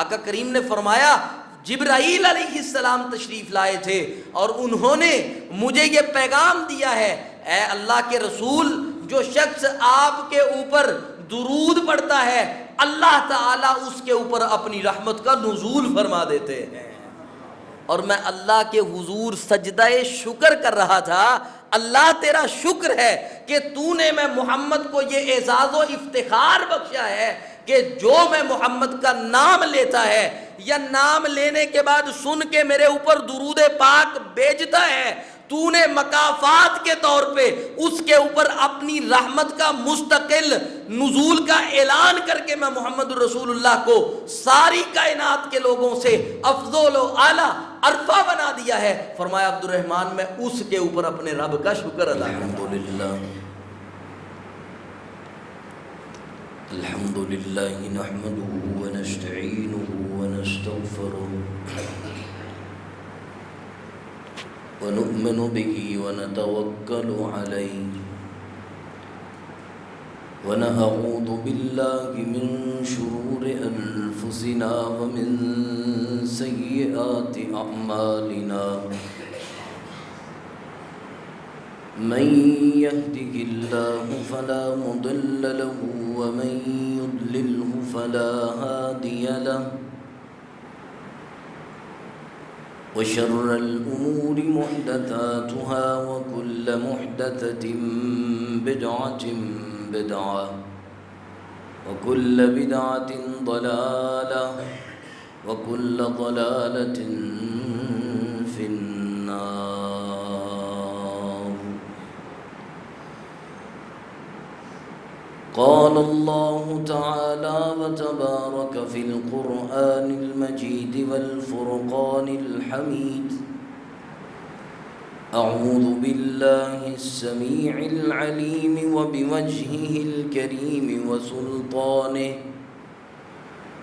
آقا کریم نے فرمایا جبرائیل علیہ السلام تشریف لائے تھے اور انہوں نے مجھے یہ پیغام دیا ہے، اے اللہ کے رسول، جو شخص آپ کے اوپر درود پڑھتا ہے اللہ تعالیٰ اس کے اوپر اپنی رحمت کا نزول فرما دیتے ہیں۔ اور میں اللہ کے حضور سجدہ شکر کر رہا تھا، اللہ تیرا شکر ہے کہ تو نے میں محمد کو یہ اعزاز و افتخار بخشا ہے کہ جو میں محمد کا نام لیتا ہے یا نام لینے کے بعد سن کے میرے اوپر درود پاک بھیجتا ہے، تو نے مکافات کے طور پہ اس کے اوپر اپنی رحمت کا مستقل نزول کا اعلان کر کے میں محمد رسول اللہ کو ساری کائنات کے لوگوں سے افضل و اعلیٰ عرفہ بنا دیا ہے۔ فرمایا عبد الرحمن میں اس کے اوپر اپنے رب کا شکر ادا کرتا ہوں۔ الحمدللہ نحمده ونستعینه ونستغفره ونؤمن به ونتوکل علیہ ونعوذ باللہ من شرور انفسنا ومن سیئات اعمالنا من يهده الله فلا مضل له ومن يضلله فلا هادي له وشر الأمور محدثاتها وكل محدثة بدعة وكل بدعة ضلالة وكل ضلالة في النار۔ قال الله تعالى وتبارك في القرآن المجيد والفرقان الحميد: أعوذ بالله السميع العليم وبوجهه الكريم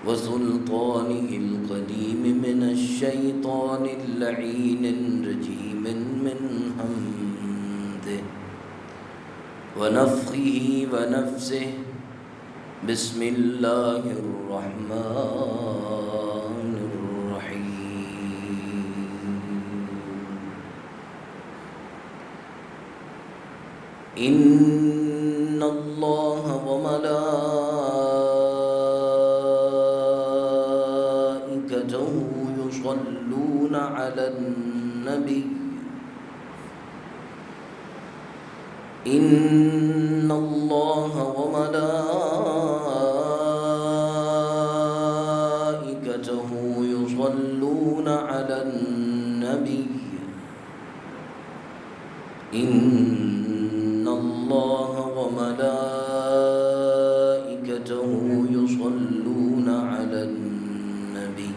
وسلطانه القديم من الشيطان اللعين الرجيم من همزه ونفخه ونفسه۔ بسم الله الرحمن الرحيم۔ إن الله وملائكته يصلون على النبي إن الله وملائكته يصلون على النبي إن الله وملائكته يصلون على النبي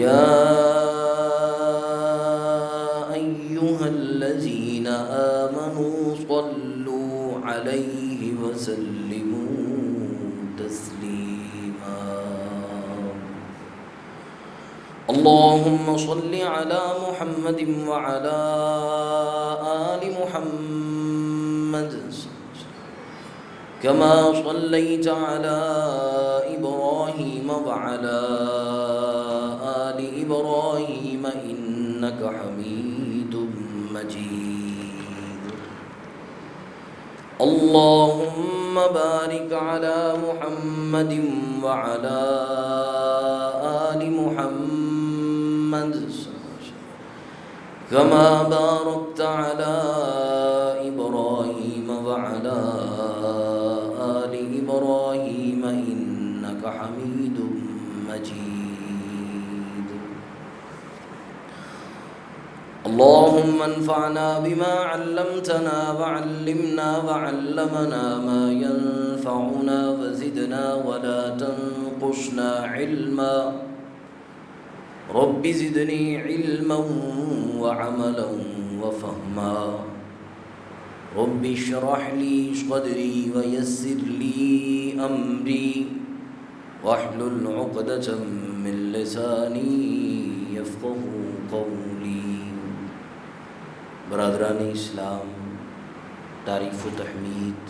يا أيها الذين آمنوا صلوا عليه وسلموا تسليما۔ اللهم صل على محمد وعلى آل محمد كما صليت على إبراهيم وعلى آل إبراهيم إنك حميد مجيد۔ اللهم بارك على محمد وعلى آل محمد كما باركت على إبراهيم وعلى آل إبراهيم إنك حميد مجيد۔ اللهم انفعنا بما علمتنا وعلمنا وعلمنا ما ينفعنا وزدنا ولا تنقصنا علما۔ رب زدني علما وعملا وفهما۔ رب اشرح لي صدري ويسر لي أمري واحلل عقدة من لساني يفقه قولي۔ برادران اسلام، تعریف و تحمید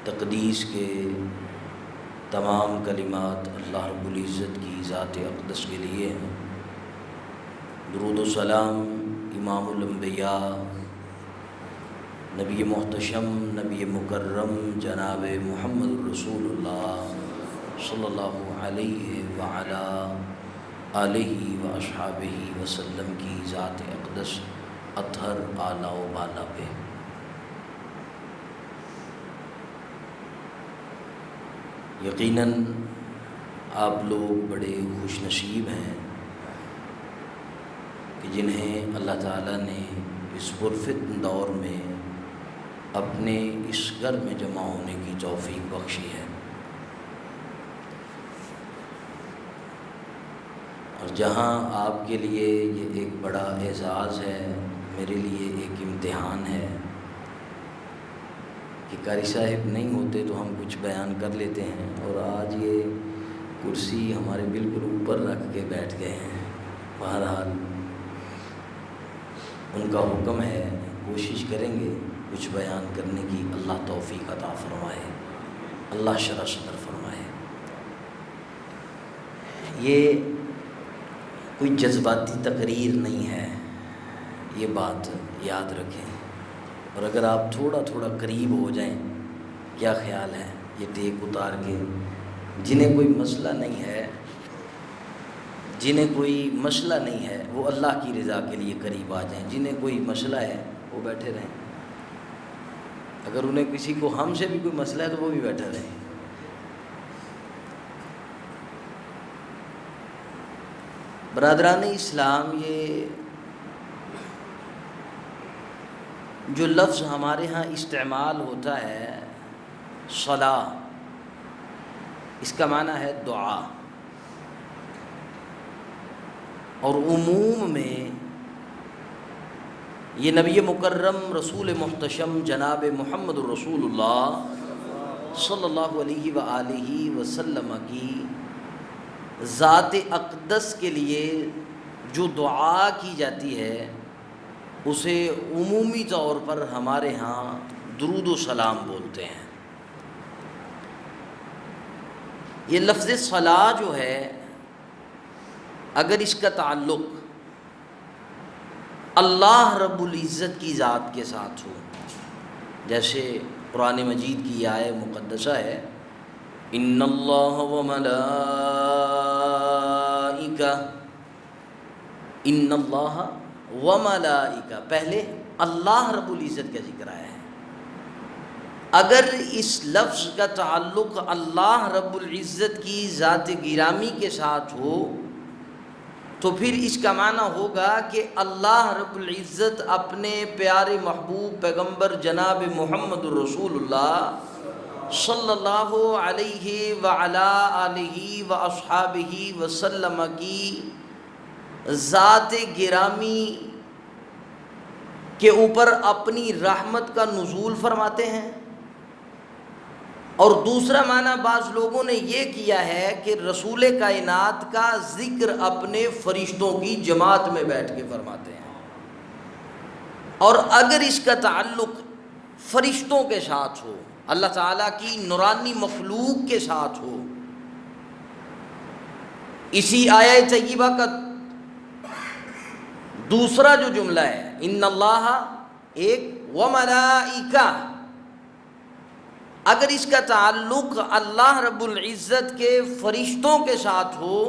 تقدیس کے تمام کلمات اللہ رب العزت کی ذات اقدس کے لیے ہیں۔ درود و سلام امام الانبیاء، نبی محتشم، نبی مکرم جناب محمد الرسول اللہ صلی اللہ علیہ وعلا آلہ و اصحابہ وسلم کی ذات اقدس اطہر اعلیٰ و بالا پہ۔ یقیناً آپ لوگ بڑے خوش نصیب ہیں کہ جنہیں اللہ تعالیٰ نے اس پرفتن دور میں اپنے اس گھر میں جمع ہونے کی توفیق بخشی ہے، اور جہاں آپ کے لیے یہ ایک بڑا اعزاز ہے، میرے لیے ایک امتحان ہے کہ قاری صاحب نہیں ہوتے تو ہم کچھ بیان کر لیتے ہیں، اور آج یہ کرسی ہمارے بالکل اوپر رکھ کے بیٹھ گئے ہیں۔ بہرحال ان کا حکم ہے، کوشش کریں گے کچھ بیان کرنے کی، اللہ توفیق عطا فرمائے، اللہ شرح صدر فرمائے۔ یہ کوئی جذباتی تقریر نہیں ہے، یہ بات یاد رکھیں، اور اگر آپ تھوڑا تھوڑا قریب ہو جائیں، کیا خیال ہے یہ ٹیک اتار کے، جنہیں کوئی مسئلہ نہیں ہے، جنہیں کوئی مسئلہ نہیں ہے وہ اللہ کی رضا کے لیے قریب آ جائیں، جنہیں کوئی مسئلہ ہے وہ بیٹھے رہیں، اگر انہیں کسی کو ہم سے بھی کوئی مسئلہ ہے تو وہ بھی بیٹھے رہیں۔ برادران اسلام، یہ جو لفظ ہمارے ہاں استعمال ہوتا ہے صلاۃ، اس کا معنی ہے دعا، اور عموم میں یہ نبی مکرم رسول محتشم جناب محمد الرسول اللہ صلی اللہ علیہ وآلہ وسلم کی ذات اقدس کے لیے جو دعا کی جاتی ہے اسے عمومی طور پر ہمارے ہاں درود و سلام بولتے ہیں۔ یہ لفظ صلاۃ جو ہے، اگر اس کا تعلق اللہ رب العزت کی ذات کے ساتھ ہو، جیسے قرآن مجید کی یہ آیت مقدسہ ہے، ان اللہ و ملائکہ، پہلے اللہ رب العزت کا ذکر آیا ہے۔ اگر اس لفظ کا تعلق اللہ رب العزت کی ذات گرامی کے ساتھ ہو تو پھر اس کا معنی ہوگا کہ اللہ رب العزت اپنے پیارے محبوب پیغمبر جناب محمد الرسول اللہ صلی اللہ علیہ وعلا آلہ و اصحابہ وسلم کی ذات گرامی کے اوپر اپنی رحمت کا نزول فرماتے ہیں۔ اور دوسرا معنی بعض لوگوں نے یہ کیا ہے کہ رسول کائنات کا ذکر اپنے فرشتوں کی جماعت میں بیٹھ کے فرماتے ہیں، اور اگر اس کا تعلق فرشتوں کے ساتھ ہو، اللہ تعالیٰ کی نورانی مخلوق کے ساتھ ہو، اسی آیت طیبہ کا دوسرا جو جملہ ہے ان اللہ ایک و ملائکہ، اگر اس کا تعلق اللہ رب العزت کے فرشتوں کے ساتھ ہو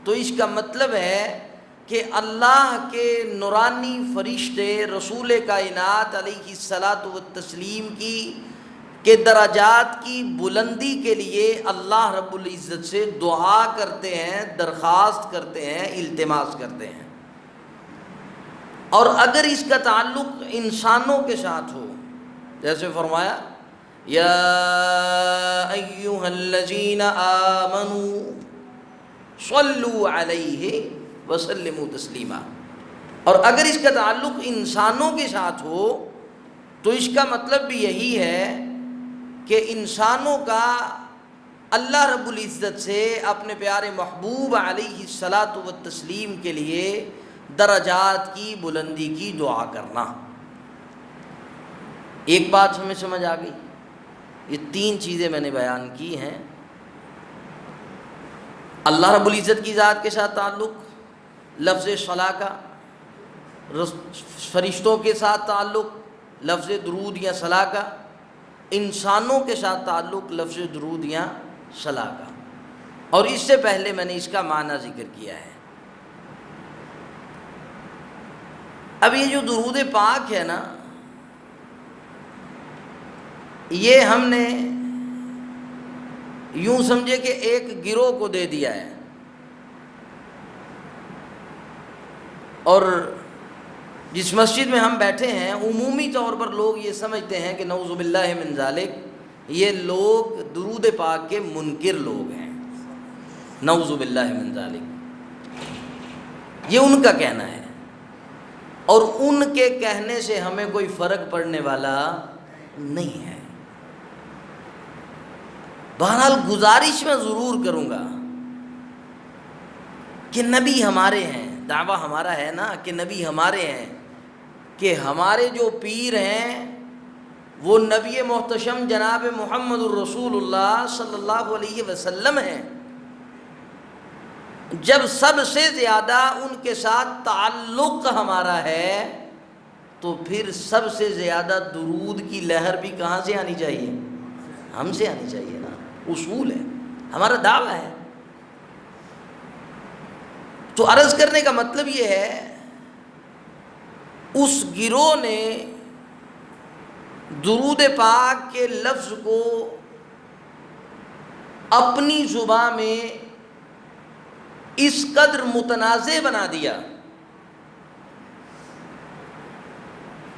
تو اس کا مطلب ہے کہ اللہ کے نورانی فرشتے رسول کائنات علیہ الصلاۃ والتسلیم کے درجات کی بلندی کے لیے اللہ رب العزت سے دعا کرتے ہیں، درخواست کرتے ہیں، التماس کرتے ہیں۔ اور اگر اس کا تعلق انسانوں کے ساتھ ہو، جیسے فرمایا یا ایھا الذین آمنوا صلوا علیہ وسلموا تسلیما، اور اگر اس کا تعلق انسانوں کے ساتھ ہو تو اس کا مطلب بھی یہی ہے کہ انسانوں کا اللہ رب العزت سے اپنے پیارے محبوب علیہ الصلاۃ والتسلیم کے لیے درجات کی بلندی کی دعا کرنا۔ ایک بات ہمیں سمجھ آ گئی یہ 3 چیزیں میں نے بیان کی ہیں۔ اللہ رب العزت کی ذات کے ساتھ تعلق لفظ صلاح کا، فرشتوں کے ساتھ تعلق لفظ درود یا صلاح کا، انسانوں کے ساتھ تعلق لفظ درود یا صلاح کا، اور اس سے پہلے میں نے اس کا معنی ذکر کیا ہے۔ اب یہ جو درود پاک ہے نا، یہ ہم نے یوں سمجھے کہ ایک گروہ کو دے دیا ہے، اور جس مسجد میں ہم بیٹھے ہیں عمومی طور پر لوگ یہ سمجھتے ہیں کہ نعوذ باللہ من ذالک یہ لوگ درود پاک کے منکر لوگ ہیں، نعوذ باللہ من ذالک، یہ ان کا کہنا ہے، اور ان کے کہنے سے ہمیں کوئی فرق پڑنے والا نہیں ہے۔ بہرحال گزارش میں ضرور کروں گا کہ نبی ہمارے ہیں، دعویٰ ہمارا ہے نا کہ نبی ہمارے ہیں، کہ ہمارے جو پیر ہیں وہ نبی محتشم جناب محمد الرسول اللہ صلی اللہ علیہ وسلم ہیں۔ جب سب سے زیادہ ان کے ساتھ تعلق ہمارا ہے تو پھر سب سے زیادہ درود کی لہر بھی کہاں سے آنی چاہیے؟ ہم سے آنی چاہیے نا، اصول ہے، ہمارا دعویٰ ہے۔ تو عرض کرنے کا مطلب یہ ہے، اس گروہ نے درود پاک کے لفظ کو اپنی زبان میں اس قدر متنازع بنا دیا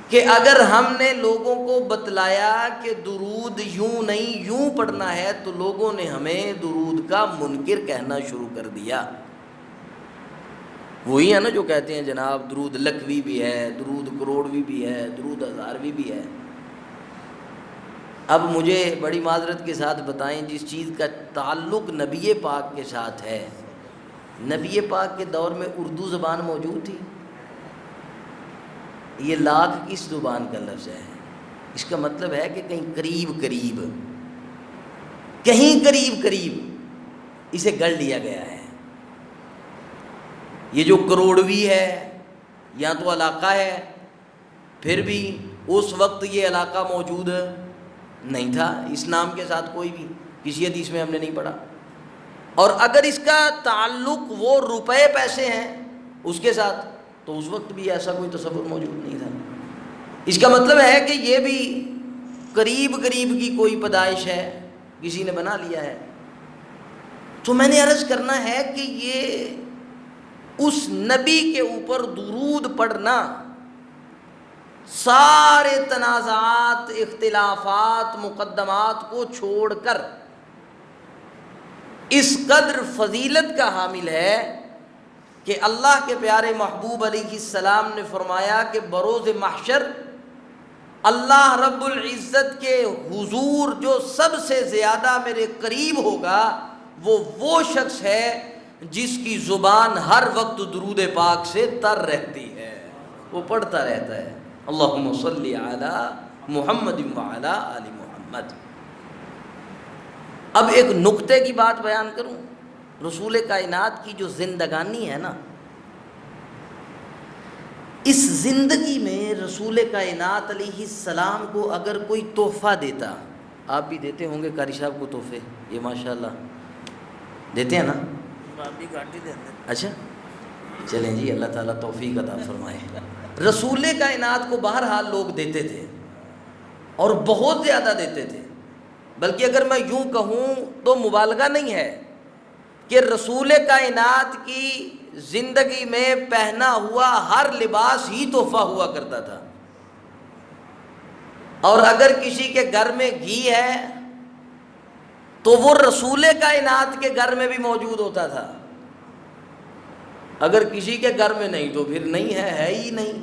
کہ اگر ہم نے لوگوں کو بتلایا کہ درود یوں نہیں یوں پڑھنا ہے تو لوگوں نے ہمیں درود کا منکر کہنا شروع کر دیا۔ وہی ہے نا جو کہتے ہیں جناب درود لکھوی بھی ہے، درود کروڑوی بھی ہے، درود ہزاروی بھی ہے۔ اب مجھے بڑی معذرت کے ساتھ بتائیں، جس چیز کا تعلق نبی پاک کے ساتھ ہے، نبی پاک کے دور میں اردو زبان موجود تھی؟ یہ لاکھ کس زبان کا لفظ ہے؟ اس کا مطلب ہے کہ کہیں قریب قریب، کہیں قریب قریب اسے گڑھ لیا گیا ہے۔ یہ جو کروڑوی ہے یا تو علاقہ ہے، پھر بھی اس وقت یہ علاقہ موجود نہیں تھا، اس نام کے ساتھ کوئی بھی کسی حدیث میں ہم نے نہیں پڑھا، اور اگر اس کا تعلق وہ روپے پیسے ہیں اس کے ساتھ تو اس وقت بھی ایسا کوئی تصور موجود نہیں تھا۔ اس کا مطلب ہے کہ یہ بھی قریب قریب کی کوئی پیدائش ہے، کسی نے بنا لیا ہے۔ تو میں نے عرض کرنا ہے کہ یہ اس نبی کے اوپر درود پڑھنا سارے تنازعات، اختلافات، مقدمات کو چھوڑ کر اس قدر فضیلت کا حامل ہے کہ اللہ کے پیارے محبوب علیہ السلام نے فرمایا کہ بروز محشر اللہ رب العزت کے حضور جو سب سے زیادہ میرے قریب ہوگا وہ شخص ہے جس کی زبان ہر وقت درود پاک سے تر رہتی ہے، وہ پڑھتا رہتا ہے اللہم صلی علی محمد وعلی آل محمد۔ اب ایک نقطے کی بات بیان کروں، رسول کائنات کی جو زندگانی ہے نا، اس زندگی میں رسول کائنات علیہ السلام کو اگر کوئی تحفہ دیتا، آپ بھی دیتے ہوں گے قاری صاحب کو تحفے، یہ ماشاءاللہ دیتے ہیں نا؟ آپ بھی گاٹی دیتے ہیں؟ اچھا چلیں جی، اللہ تعالیٰ توفیق عطا فرمائے۔ رسول کائنات کو بہرحال لوگ دیتے تھے اور بہت زیادہ دیتے تھے، بلکہ اگر میں یوں کہوں تو مبالغہ نہیں ہے کہ رسول کائنات کی زندگی میں پہنا ہوا ہر لباس ہی تحفہ ہوا کرتا تھا، اور اگر کسی کے گھر میں گھی ہے تو وہ رسول کائنات کے گھر میں بھی موجود ہوتا تھا، اگر کسی کے گھر میں نہیں تو پھر نہیں ہے ہی نہیں۔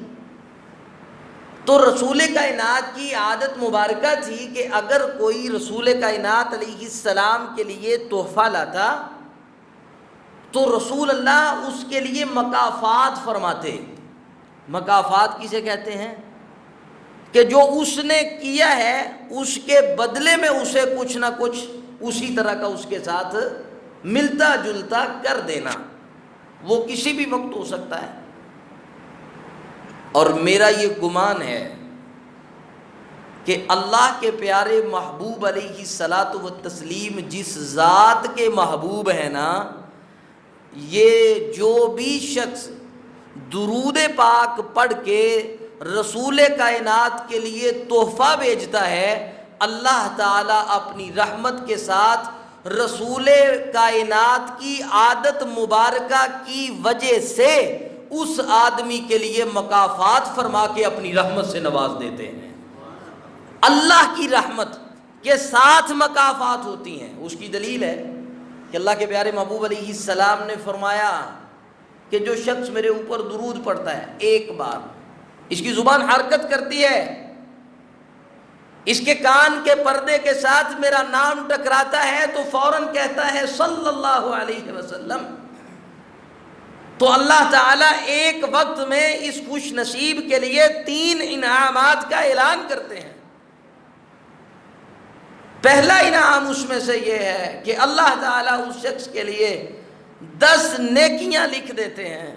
تو رسول کائنات کی عادت مبارکہ تھی کہ اگر کوئی رسول کائنات علیہ السلام کے لیے تحفہ لاتا تو رسول اللہ اس کے لیے مکافات فرماتے۔ مکافات کسے کہتے ہیں؟ کہ جو اس نے کیا ہے اس کے بدلے میں اسے کچھ نہ کچھ اسی طرح کا اس کے ساتھ ملتا جلتا کر دینا، وہ کسی بھی وقت ہو سکتا ہے۔ اور میرا یہ گمان ہے کہ اللہ کے پیارے محبوب علیہ الصلاۃ والتسلیم جس ذات کے محبوب ہیں نا، یہ جو بھی شخص درود پاک پڑھ کے رسول کائنات کے لیے تحفہ بھیجتا ہے، اللہ تعالیٰ اپنی رحمت کے ساتھ رسول کائنات کی عادت مبارکہ کی وجہ سے اس آدمی کے لیے مکافات فرما کے اپنی رحمت سے نواز دیتے ہیں۔ اللہ کی رحمت کے ساتھ مکافات ہوتی ہیں۔ اس کی دلیل ہے کہ اللہ کے پیارے محبوب علیہ السلام نے فرمایا کہ جو شخص میرے اوپر درود پڑھتا ہے ایک بار، اس کی زبان حرکت کرتی ہے، اس کے کان کے پردے کے ساتھ میرا نام ٹکراتا ہے تو فوراً کہتا ہے صلی اللہ علیہ وسلم، تو اللہ تعالیٰ ایک وقت میں اس خوش نصیب کے لیے 3 انعامات کا اعلان کرتے ہیں۔ پہلا انعام اس میں سے یہ ہے کہ اللہ تعالیٰ اس شخص کے لیے 10 نیکیاں لکھ دیتے ہیں۔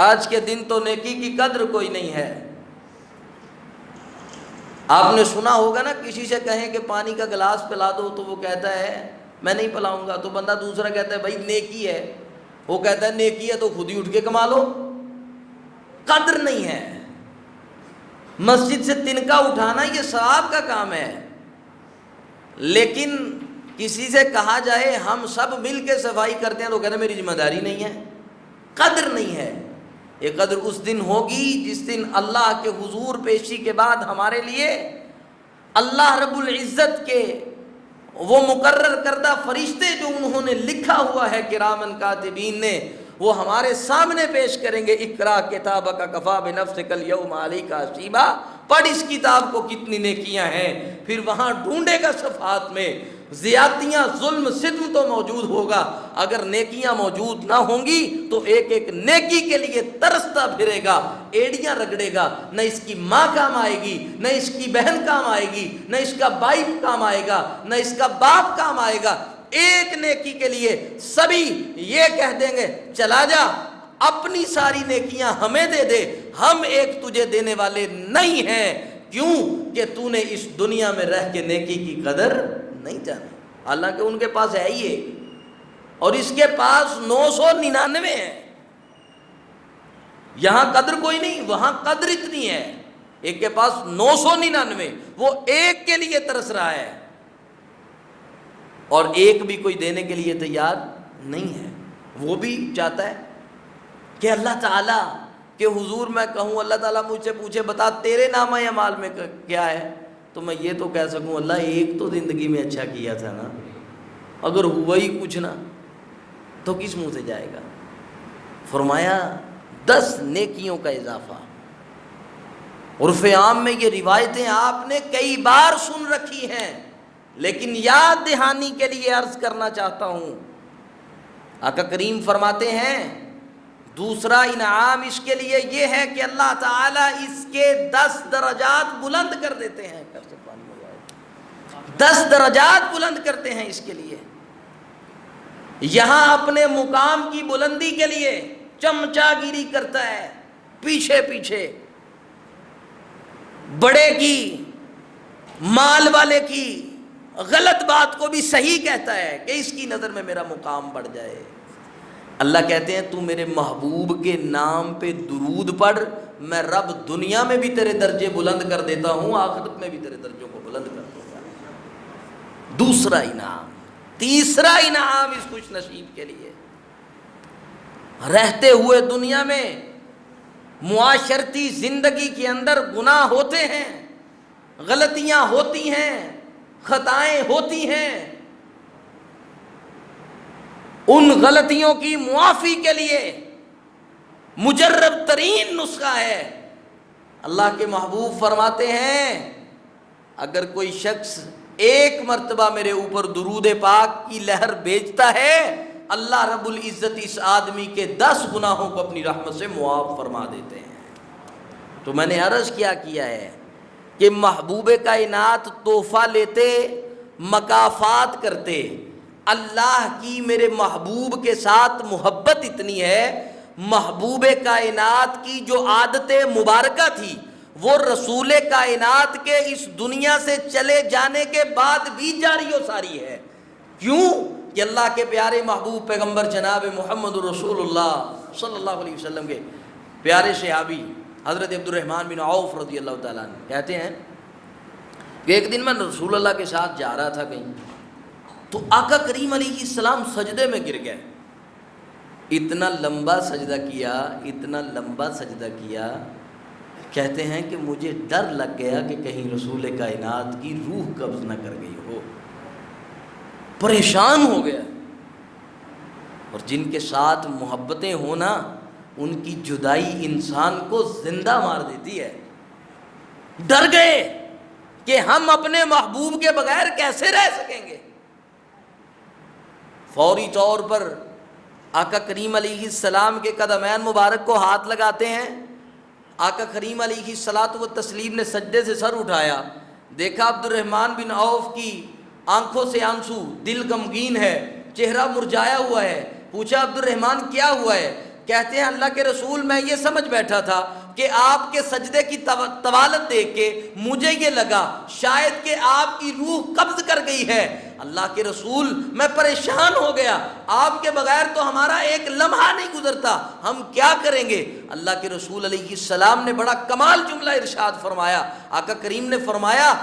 آج کے دن تو نیکی کی قدر کوئی نہیں ہے۔ آپ نے سنا ہوگا نا، کسی سے کہیں کہ پانی کا گلاس پلا دو تو وہ کہتا ہے میں نہیں پلاؤں گا، تو بندہ دوسرا کہتا ہے بھائی نیکی ہے، وہ کہتا ہے نیکی ہے تو خود ہی اٹھ کے کما لو۔ قدر نہیں ہے۔ مسجد سے تنکا اٹھانا یہ ثواب کا کام ہے، لیکن کسی سے کہا جائے ہم سب مل کے صفائی کرتے ہیں تو کہتے ہیں میری ذمہ داری نہیں ہے، قدر نہیں ہے۔ یہ قدر اس دن ہوگی جس دن اللہ کے حضور پیشی کے بعد ہمارے لیے اللہ رب العزت کے وہ مقرر کردہ فرشتے جو انہوں نے لکھا ہوا ہے کرامن کاتبین نے، وہ ہمارے سامنے پیش کریں گے۔ اقرا کتابک کفی بنفسک الیوم علیک حسیبا، پڑھ اس کتاب کو کتنی نیکیاں ہیں۔ پھر وہاں ڈھونڈے گا صفحات میں، زیادتیاں ظلم ستم تو موجود ہوگا، اگر نیکیاں موجود نہ ہوں گی تو ایک ایک نیکی کے لیے ترستا پھرے گا، ایڑیاں رگڑے گا، نہ اس کی ماں کام آئے گی، نہ اس کی بہن کام آئے گی، نہ اس کا بھائی کام آئے گا، نہ اس کا باپ کام آئے گا۔ ایک نیکی کے لیے سبھی یہ کہہ دیں گے چلا جا، اپنی ساری نیکیاں ہمیں دے دے، ہم ایک تجھے دینے والے نہیں ہیں۔ کیوں کہ تو نے اس دنیا میں رہ کے نیکی کی قدر نہیں جانی، حالانکہ ان کے پاس ہے ہی ایک اور اس کے پاس 999 ہے۔ یہاں قدر کوئی نہیں، وہاں قدر اتنی ہے۔ ایک کے پاس 999، وہ ایک کے لیے ترس رہا ہے اور ایک بھی کوئی دینے کے لیے تیار نہیں ہے۔ وہ بھی چاہتا ہے کہ اللہ تعالیٰ کہ حضور میں کہوں، اللہ تعالیٰ مجھ سے پوچھے بتا تیرے نامہ اعمال میں کیا ہے، تو میں یہ تو کہہ سکوں اللہ ایک تو زندگی میں اچھا کیا تھا نا، اگر ہوا ہی کچھ نہ تو کس منہ سے جائے گا۔ فرمایا 10 نیکیوں کا اضافہ۔ عرف عام میں یہ روایتیں آپ نے کئی بار سن رکھی ہیں، لیکن یاد دہانی کے لیے عرض کرنا چاہتا ہوں۔ آقا کریم فرماتے ہیں دوسرا انعام اس کے لیے یہ ہے کہ اللہ تعالیٰ اس کے 10 درجات بلند کر دیتے ہیں۔ 10 درجات بلند کرتے ہیں اس کے لیے۔ یہاں اپنے مقام کی بلندی کے لیے چمچا گیری کرتا ہے، پیچھے پیچھے بڑے کی، مال والے کی غلط بات کو بھی صحیح کہتا ہے کہ اس کی نظر میں میرا مقام بڑھ جائے۔ اللہ کہتے ہیں تو میرے محبوب کے نام پہ درود پڑھ، میں رب دنیا میں بھی تیرے درجے بلند کر دیتا ہوں، آخرت میں بھی تیرے درجوں کو بلند کر دوں گا۔ دوسرا انعام۔ تیسرا انعام اس خوش نصیب کے لیے، رہتے ہوئے دنیا میں معاشرتی زندگی کے اندر گناہ ہوتے ہیں، غلطیاں ہوتی ہیں، خطائیں ہوتی ہیں، ان غلطیوں کی معافی کے لیے مجرب ترین نسخہ ہے۔ اللہ کے محبوب فرماتے ہیں اگر کوئی شخص ایک مرتبہ میرے اوپر درود پاک کی لہر بھیجتا ہے، اللہ رب العزت اس آدمی کے 10 گناہوں کو اپنی رحمت سے معاف فرما دیتے ہیں۔ تو میں نے عرض کیا ہے کہ محبوب کائنات تحفہ لیتے، مکافات کرتے۔ اللہ کی میرے محبوب کے ساتھ محبت اتنی ہے، محبوب کائنات کی جو عادت مبارکہ تھی وہ رسول کائنات کے اس دنیا سے چلے جانے کے بعد بھی جاری و ساری ہے۔ کیوں؟ کہ اللہ کے پیارے محبوب پیغمبر جناب محمد رسول اللہ صلی اللہ علیہ وسلم کے پیارے صحابی حضرت عبد الرحمن بن عوف رضی اللہ تعالیٰ عنہ کہتے ہیں کہ ایک دن میں رسول اللہ کے ساتھ جا رہا تھا کہیں، تو آقا کریم علیہ السلام سجدے میں گر گئے۔ اتنا لمبا سجدہ کیا، اتنا لمبا سجدہ کیا، کہتے ہیں کہ مجھے ڈر لگ گیا کہ کہیں رسول کائنات کی روح قبض نہ کر گئی ہو، پریشان ہو گیا۔ اور جن کے ساتھ محبتیں ہونا، ان کی جدائی انسان کو زندہ مار دیتی ہے۔ ڈر گئے کہ ہم اپنے محبوب کے بغیر کیسے رہ سکیں گے۔ فوری طور پر آقا کریم علیہ السلام کے قدمین مبارک کو ہاتھ لگاتے ہیں۔ آقا کریم علیہ الصلاۃ والتسلیم نے سجدے سے سر اٹھایا، دیکھا عبد الرحمن بن عوف کی آنکھوں سے آنسو، دل غمگین ہے، چہرہ مرجھایا ہوا ہے۔ پوچھا عبد الرحمن کیا ہوا ہے؟ کہتے ہیں اللہ کے رسول میں یہ سمجھ بیٹھا تھا کہ آپ کے سجدے کی طوالت دیکھ کے مجھے یہ لگا شاید کہ آپ کی روح قبض کر گئی ہے۔ اللہ کے رسول میں پریشان ہو گیا، آپ کے بغیر تو ہمارا ایک لمحہ نہیں گزرتا، ہم کیا کریں گے؟ اللہ کے رسول علیہ السلام نے بڑا کمال جملہ ارشاد فرمایا۔ آقا کریم نے فرمایا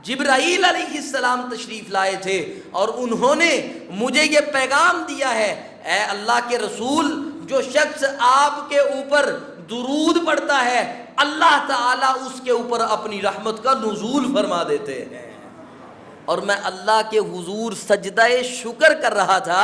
جبرائیل علیہ السلام تشریف لائے تھے اور انہوں نے مجھے یہ پیغام دیا ہے، اے اللہ کے رسول، جو شخص آپ کے اوپر درود پڑھتا ہے اللہ تعالیٰ اس کے اوپر اپنی رحمت کا نزول فرما دیتے ہیں۔ اور میں اللہ کے حضور سجدہ شکر کر رہا تھا،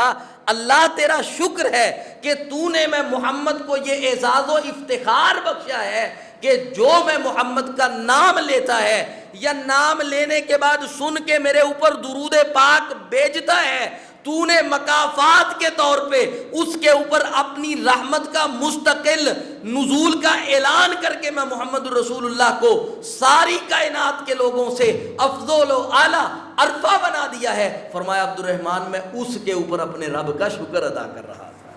اللہ تیرا شکر ہے کہ تو نے میں محمد کو یہ اعزاز و افتخار بخشا ہے کہ جو میں محمد کا نام لیتا ہے یا نام لینے کے بعد سن کے میرے اوپر درود پاک بھیجتا ہے، تو نے مکافات کے طور پہ اس کے اوپر اپنی رحمت کا مستقل نزول کا اعلان کر کے میں محمد رسول اللہ کو ساری کائنات کے لوگوں سے افضل و اعلیٰ عرفہ بنا دیا ہے۔ فرمایا عبد الرحمن میں اس کے اوپر اپنے رب کا شکر ادا کر رہا تھا۔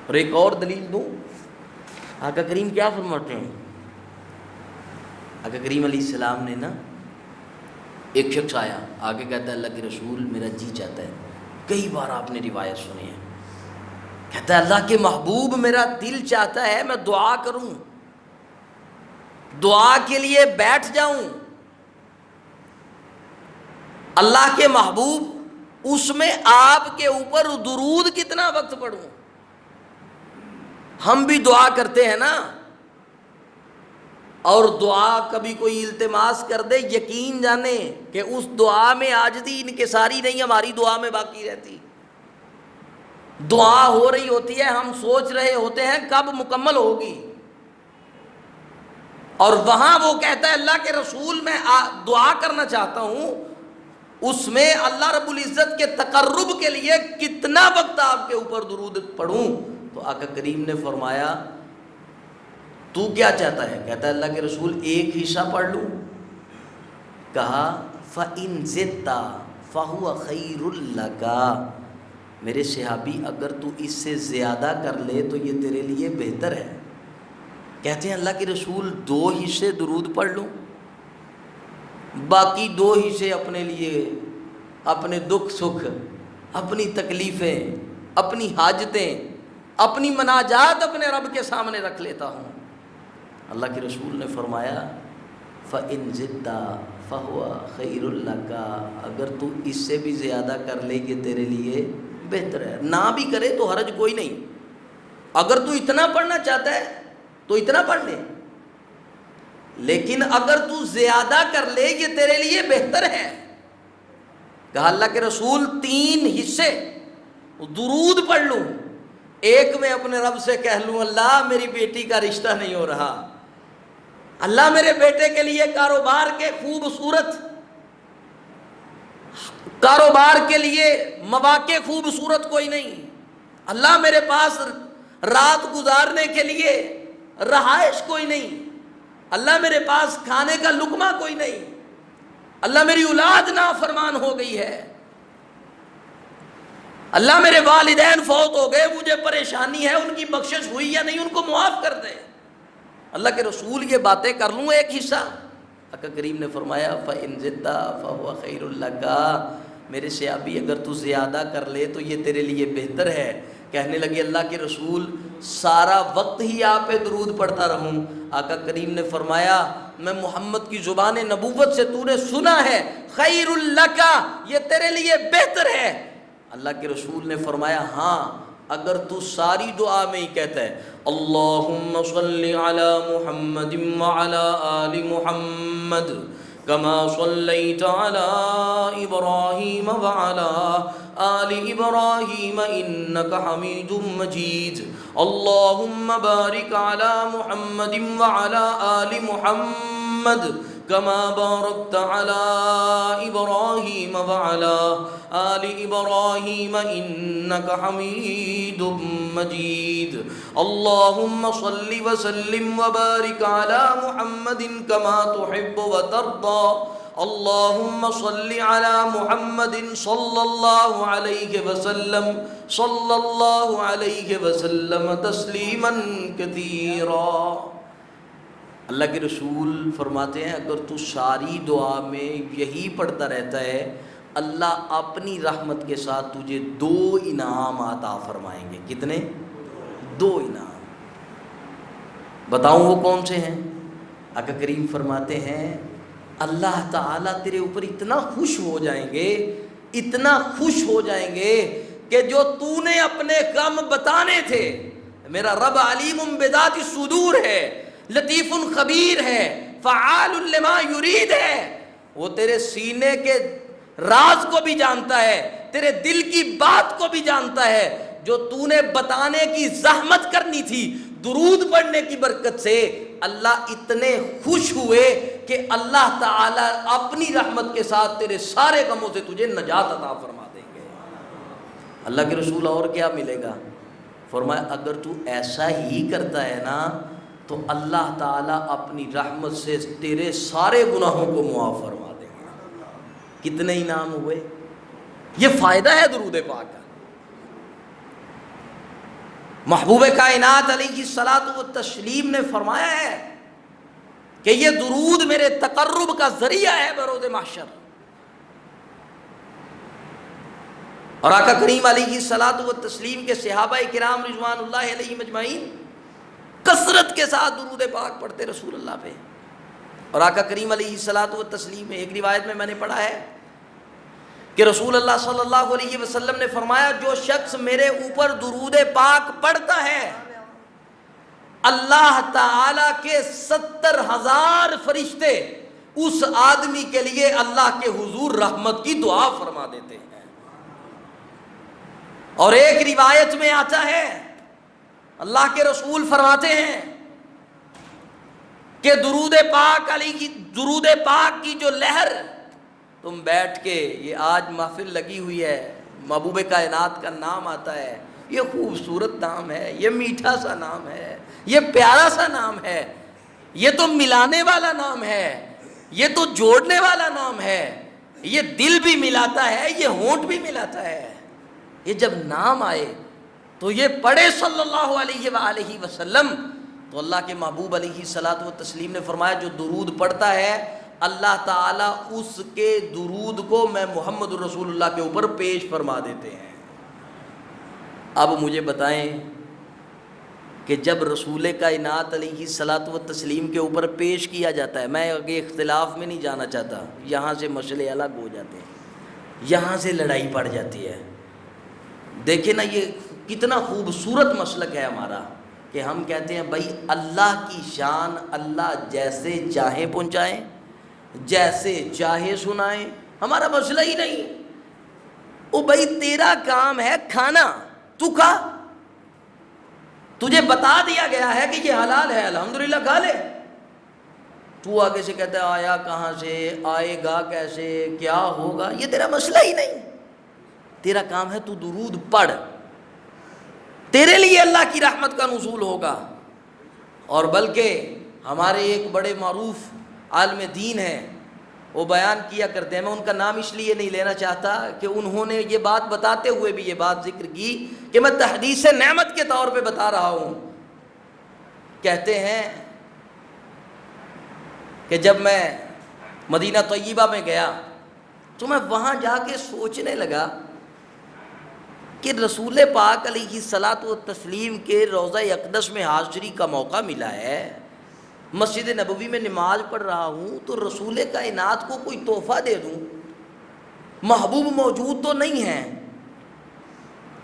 اور ایک اور دلیل دوں، آقا کریم کیا فرماتے ہیں؟ آقا کریم علیہ السلام نے نا، ایک شخص آیا آگے کہتا ہے اللہ کے رسول میرا جی چاہتا ہے، کئی بار آپ نے روایت سنی ہے، کہتا ہے اللہ کے محبوب میرا دل چاہتا ہے میں دعا کروں، دعا کے لیے بیٹھ جاؤں۔ اللہ کے محبوب اس میں آپ کے اوپر درود کتنا وقت پڑھوں؟ ہم بھی دعا کرتے ہیں نا، اور دعا کبھی کوئی التماس کر دے، یقین جانے کہ اس دعا میں عاجزی انکساری نہیں ہماری دعا میں باقی رہتی۔ دعا ہو رہی ہوتی ہے، ہم سوچ رہے ہوتے ہیں کب مکمل ہوگی، اور وہاں وہ کہتا ہے اللہ کے رسول میں دعا کرنا چاہتا ہوں، اس میں اللہ رب العزت کے تقرب کے لیے کتنا وقت آپ کے اوپر درود پڑھوں؟ تو آقا کریم نے فرمایا تو کیا چاہتا ہے؟ کہتا ہے اللہ کے رسول ایک حصہ پڑھ لوں؟ کہا فَإِن زِدْتَ فَهُوَ خَيْرٌ لَكَ، میرے صحابی اگر تو اس سے زیادہ کر لے تو یہ تیرے لیے بہتر ہے۔ کہتے ہیں اللہ کے رسول 2 حصے درود پڑھ لوں، باقی 2 حصے اپنے لیے، اپنے دکھ سکھ، اپنی تکلیفیں، اپنی حاجتیں، اپنی مناجات اپنے رب کے سامنے رکھ لیتا ہوں۔ اللہ کے رسول نے فرمایا فَإِن زِدْتَ فَهُوَ خَيْرٌ لَكَ، اگر تو اس سے بھی زیادہ کر لے یہ تیرے لیے بہتر ہے۔ نہ بھی کرے تو حرج کوئی نہیں، اگر تو اتنا پڑھنا چاہتا ہے تو اتنا پڑھ لے، لیکن اگر تو زیادہ کر لے یہ تیرے لیے بہتر ہے۔ کہا اللہ کے رسول 3 حصے درود پڑھ لوں، ایک میں اپنے رب سے کہہ لوں اللہ میری بیٹی کا رشتہ نہیں ہو رہا، اللہ میرے بیٹے کے لیے کاروبار کے لیے مواقع خوبصورت کوئی نہیں، اللہ میرے پاس رات گزارنے کے لیے رہائش کوئی نہیں، اللہ میرے پاس کھانے کا لقمہ کوئی نہیں، اللہ میری اولاد نافرمان ہو گئی ہے، اللہ میرے والدین فوت ہو گئے، مجھے پریشانی ہے، ان کی بخشش ہوئی یا نہیں، ان کو معاف کر دے۔ اللہ کے رسول یہ باتیں کر لوں ایک حصہ، آقا کریم نے فرمایا فَإِن زِدْتَ فَهُوَ خَيْرٌ لَكَ، میرے سے ابھی اگر تو زیادہ کر لے تو یہ تیرے لیے بہتر ہے۔ کہنے لگے اللہ کے رسول سارا وقت ہی آپ پہ درود پڑھتا رہوں؟ آقا کریم نے فرمایا میں محمد کی زبان نبوت سے تو نے سنا ہے خیر لک، یہ تیرے لیے بہتر ہے۔ اللہ کے رسول نے فرمایا ہاں اگر تو ساری دعا میں ہی کہتا ہے اللہم صلی علی محمد وعلی آل محمد کما صلیت علی ابراہیم وعلی آل ابراہیم انک حمید مجید، اللہم بارک علی محمد وعلی آل محمد کما بارکت علی ابراہیم وعلی آل ابراہیم انک حمید مجید، اللہم صل وسلم وبارک علی محمد کما تحب وترضی، اللہم صل علی محمد صلی اللہ علیہ وسلم صلی اللہ علیہ وسلم تسلیما کثیرا۔ اللہ کے رسول فرماتے ہیں اگر تو ساری دعا میں یہی پڑھتا رہتا ہے اللہ اپنی رحمت کے ساتھ تجھے 2 انعام عطا فرمائیں گے۔ کتنے؟ 2 انعام۔ بتاؤں وہ کون سے ہیں؟ آقا کریم فرماتے ہیں اللہ تعالیٰ تیرے اوپر اتنا خوش ہو جائیں گے، اتنا خوش ہو جائیں گے کہ جو تو نے اپنے غم بتانے تھے، میرا رب علیم بذات الصدور ہے، لطیف خبیر ہے، فعال لما یرید ہے، وہ تیرے سینے کے راز کو بھی جانتا ہے، تیرے دل کی بات کو بھی جانتا ہے۔ جو تو نے بتانے کی زحمت کرنی تھی درود پڑھنے کی برکت سے اللہ اتنے خوش ہوئے کہ اللہ تعالیٰ اپنی رحمت کے ساتھ تیرے سارے غموں سے تجھے نجات عطا فرما دیں گے۔ اللہ کے رسول اور کیا ملے گا؟ فرمایا اگر تو ایسا ہی کرتا ہے نا تو اللہ تعالیٰ اپنی رحمت سے تیرے سارے گناہوں کو معاف فرما دیں گے۔ کتنے انعام ہوئے؟ یہ فائدہ ہے درود پاک کا۔ محبوب کائنات علیہ الصلاۃ والتسلیم نے فرمایا ہے کہ یہ درود میرے تقرب کا ذریعہ ہے بروز محشر۔ اور آقا کریم علیہ الصلاۃ والتسلیم کے صحابہ کرام رضوان اللہ علیہم اجمعین کثرت کے ساتھ درود پاک پڑھتے رسول اللہ پہ۔ اور آقا کریم علیہ الصلاۃ والتسلیم میں ایک روایت میں نے پڑھا ہے کہ رسول اللہ صلی اللہ علیہ وسلم نے فرمایا جو شخص میرے اوپر درود پاک پڑھتا ہے اللہ تعالیٰ کے 70,000 فرشتے اس آدمی کے لیے اللہ کے حضور رحمت کی دعا فرما دیتے ہیں۔ اور ایک روایت میں آتا ہے اللہ کے رسول فرماتے ہیں کہ درود پاک کی جو لہر تم بیٹھ کے، یہ آج محفل لگی ہوئی ہے محبوب کائنات کا نام آتا ہے، یہ خوبصورت نام ہے، یہ میٹھا سا نام ہے، یہ پیارا سا نام ہے، یہ تو ملانے والا نام ہے، یہ تو جوڑنے والا نام ہے، یہ دل بھی ملاتا ہے، یہ ہونٹ بھی ملاتا ہے۔ یہ جب نام آئے تو یہ پڑھے صلی اللہ علیہ وآلہ وسلم تو اللہ کے محبوب علیہ الصلاۃ والتسلیم نے فرمایا جو درود پڑھتا ہے اللہ تعالیٰ اس کے درود کو میں محمد رسول اللہ کے اوپر پیش فرما دیتے ہیں۔ اب مجھے بتائیں کہ جب رسول کائنات علیہ الصلاۃ والتسلیم کے اوپر پیش کیا جاتا ہے، میں آگے اختلاف میں نہیں جانا چاہتا، یہاں سے مسئلے الگ ہو جاتے ہیں، یہاں سے لڑائی پڑ جاتی ہے۔ دیکھیں نا یہ کتنا خوبصورت مسلک ہے ہمارا کہ ہم کہتے ہیں بھائی اللہ کی شان اللہ جیسے چاہے پہنچائیں، جیسے چاہے سنائیں، ہمارا مسئلہ ہی نہیں۔ او بھائی تیرا کام ہے کھانا، تو کھا، تجھے بتا دیا گیا ہے کہ یہ حلال ہے الحمدللہ کھا لے، تو آگے سے کہتا ہے آیا کہاں سے، آئے گا کیسے، کیا ہوگا، یہ تیرا مسئلہ ہی نہیں۔ تیرا کام ہے تو درود پڑھ، تیرے لیے اللہ کی رحمت کا نزول ہوگا۔ اور بلکہ ہمارے ایک بڑے معروف عالم دین ہیں، وہ بیان کیا کرتے ہیں، میں ان کا نام اس لیے نہیں لینا چاہتا کہ انہوں نے یہ بات بتاتے ہوئے بھی یہ بات ذکر کی کہ میں تحدیث نعمت کے طور پہ بتا رہا ہوں۔ کہتے ہیں کہ جب میں مدینہ طیبہ میں گیا تو میں وہاں جا کے سوچنے لگا کہ رسول پاک علیہ الصلاۃ والتسلیم کے روضہ اقدس میں حاضری کا موقع ملا ہے، مسجد نبوی میں نماز پڑھ رہا ہوں، تو رسول کائنات کو کوئی تحفہ دے دوں، محبوب موجود تو نہیں ہے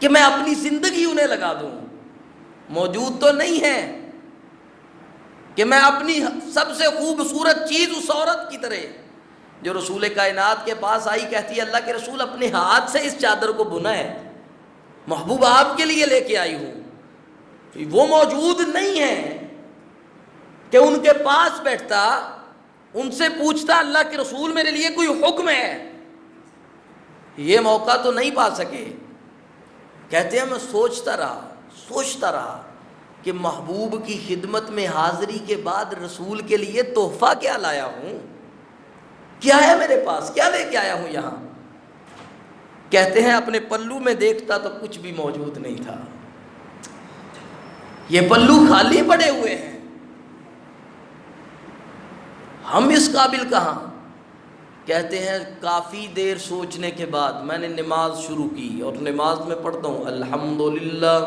کہ میں اپنی زندگی انہیں لگا دوں، موجود تو نہیں ہے کہ میں اپنی سب سے خوبصورت چیز اس عورت کی طرح جو رسول کائنات کے پاس آئی، کہتی ہے اللہ کے رسول اپنے ہاتھ سے اس چادر کو بنا ہے، محبوب آپ کے لیے لے کے آئی ہوں، وہ موجود نہیں ہے کہ ان کے پاس بیٹھتا، ان سے پوچھتا اللہ کے رسول میرے لیے کوئی حکم ہے، یہ موقع تو نہیں پا سکے۔ کہتے ہیں میں سوچتا رہا کہ محبوب کی خدمت میں حاضری کے بعد رسول کے لیے تحفہ کیا لایا ہوں، کیا ہے میرے پاس، کیا لے کے آیا ہوں یہاں۔ کہتے ہیں اپنے پلو میں دیکھتا تو کچھ بھی موجود نہیں تھا، یہ پلو خالی پڑے ہوئے ہیں، ہم اس قابل کہاں۔ کہتے ہیں کافی دیر سوچنے کے بعد میں نے نماز شروع کی، اور نماز میں پڑھتا ہوں الحمدللہ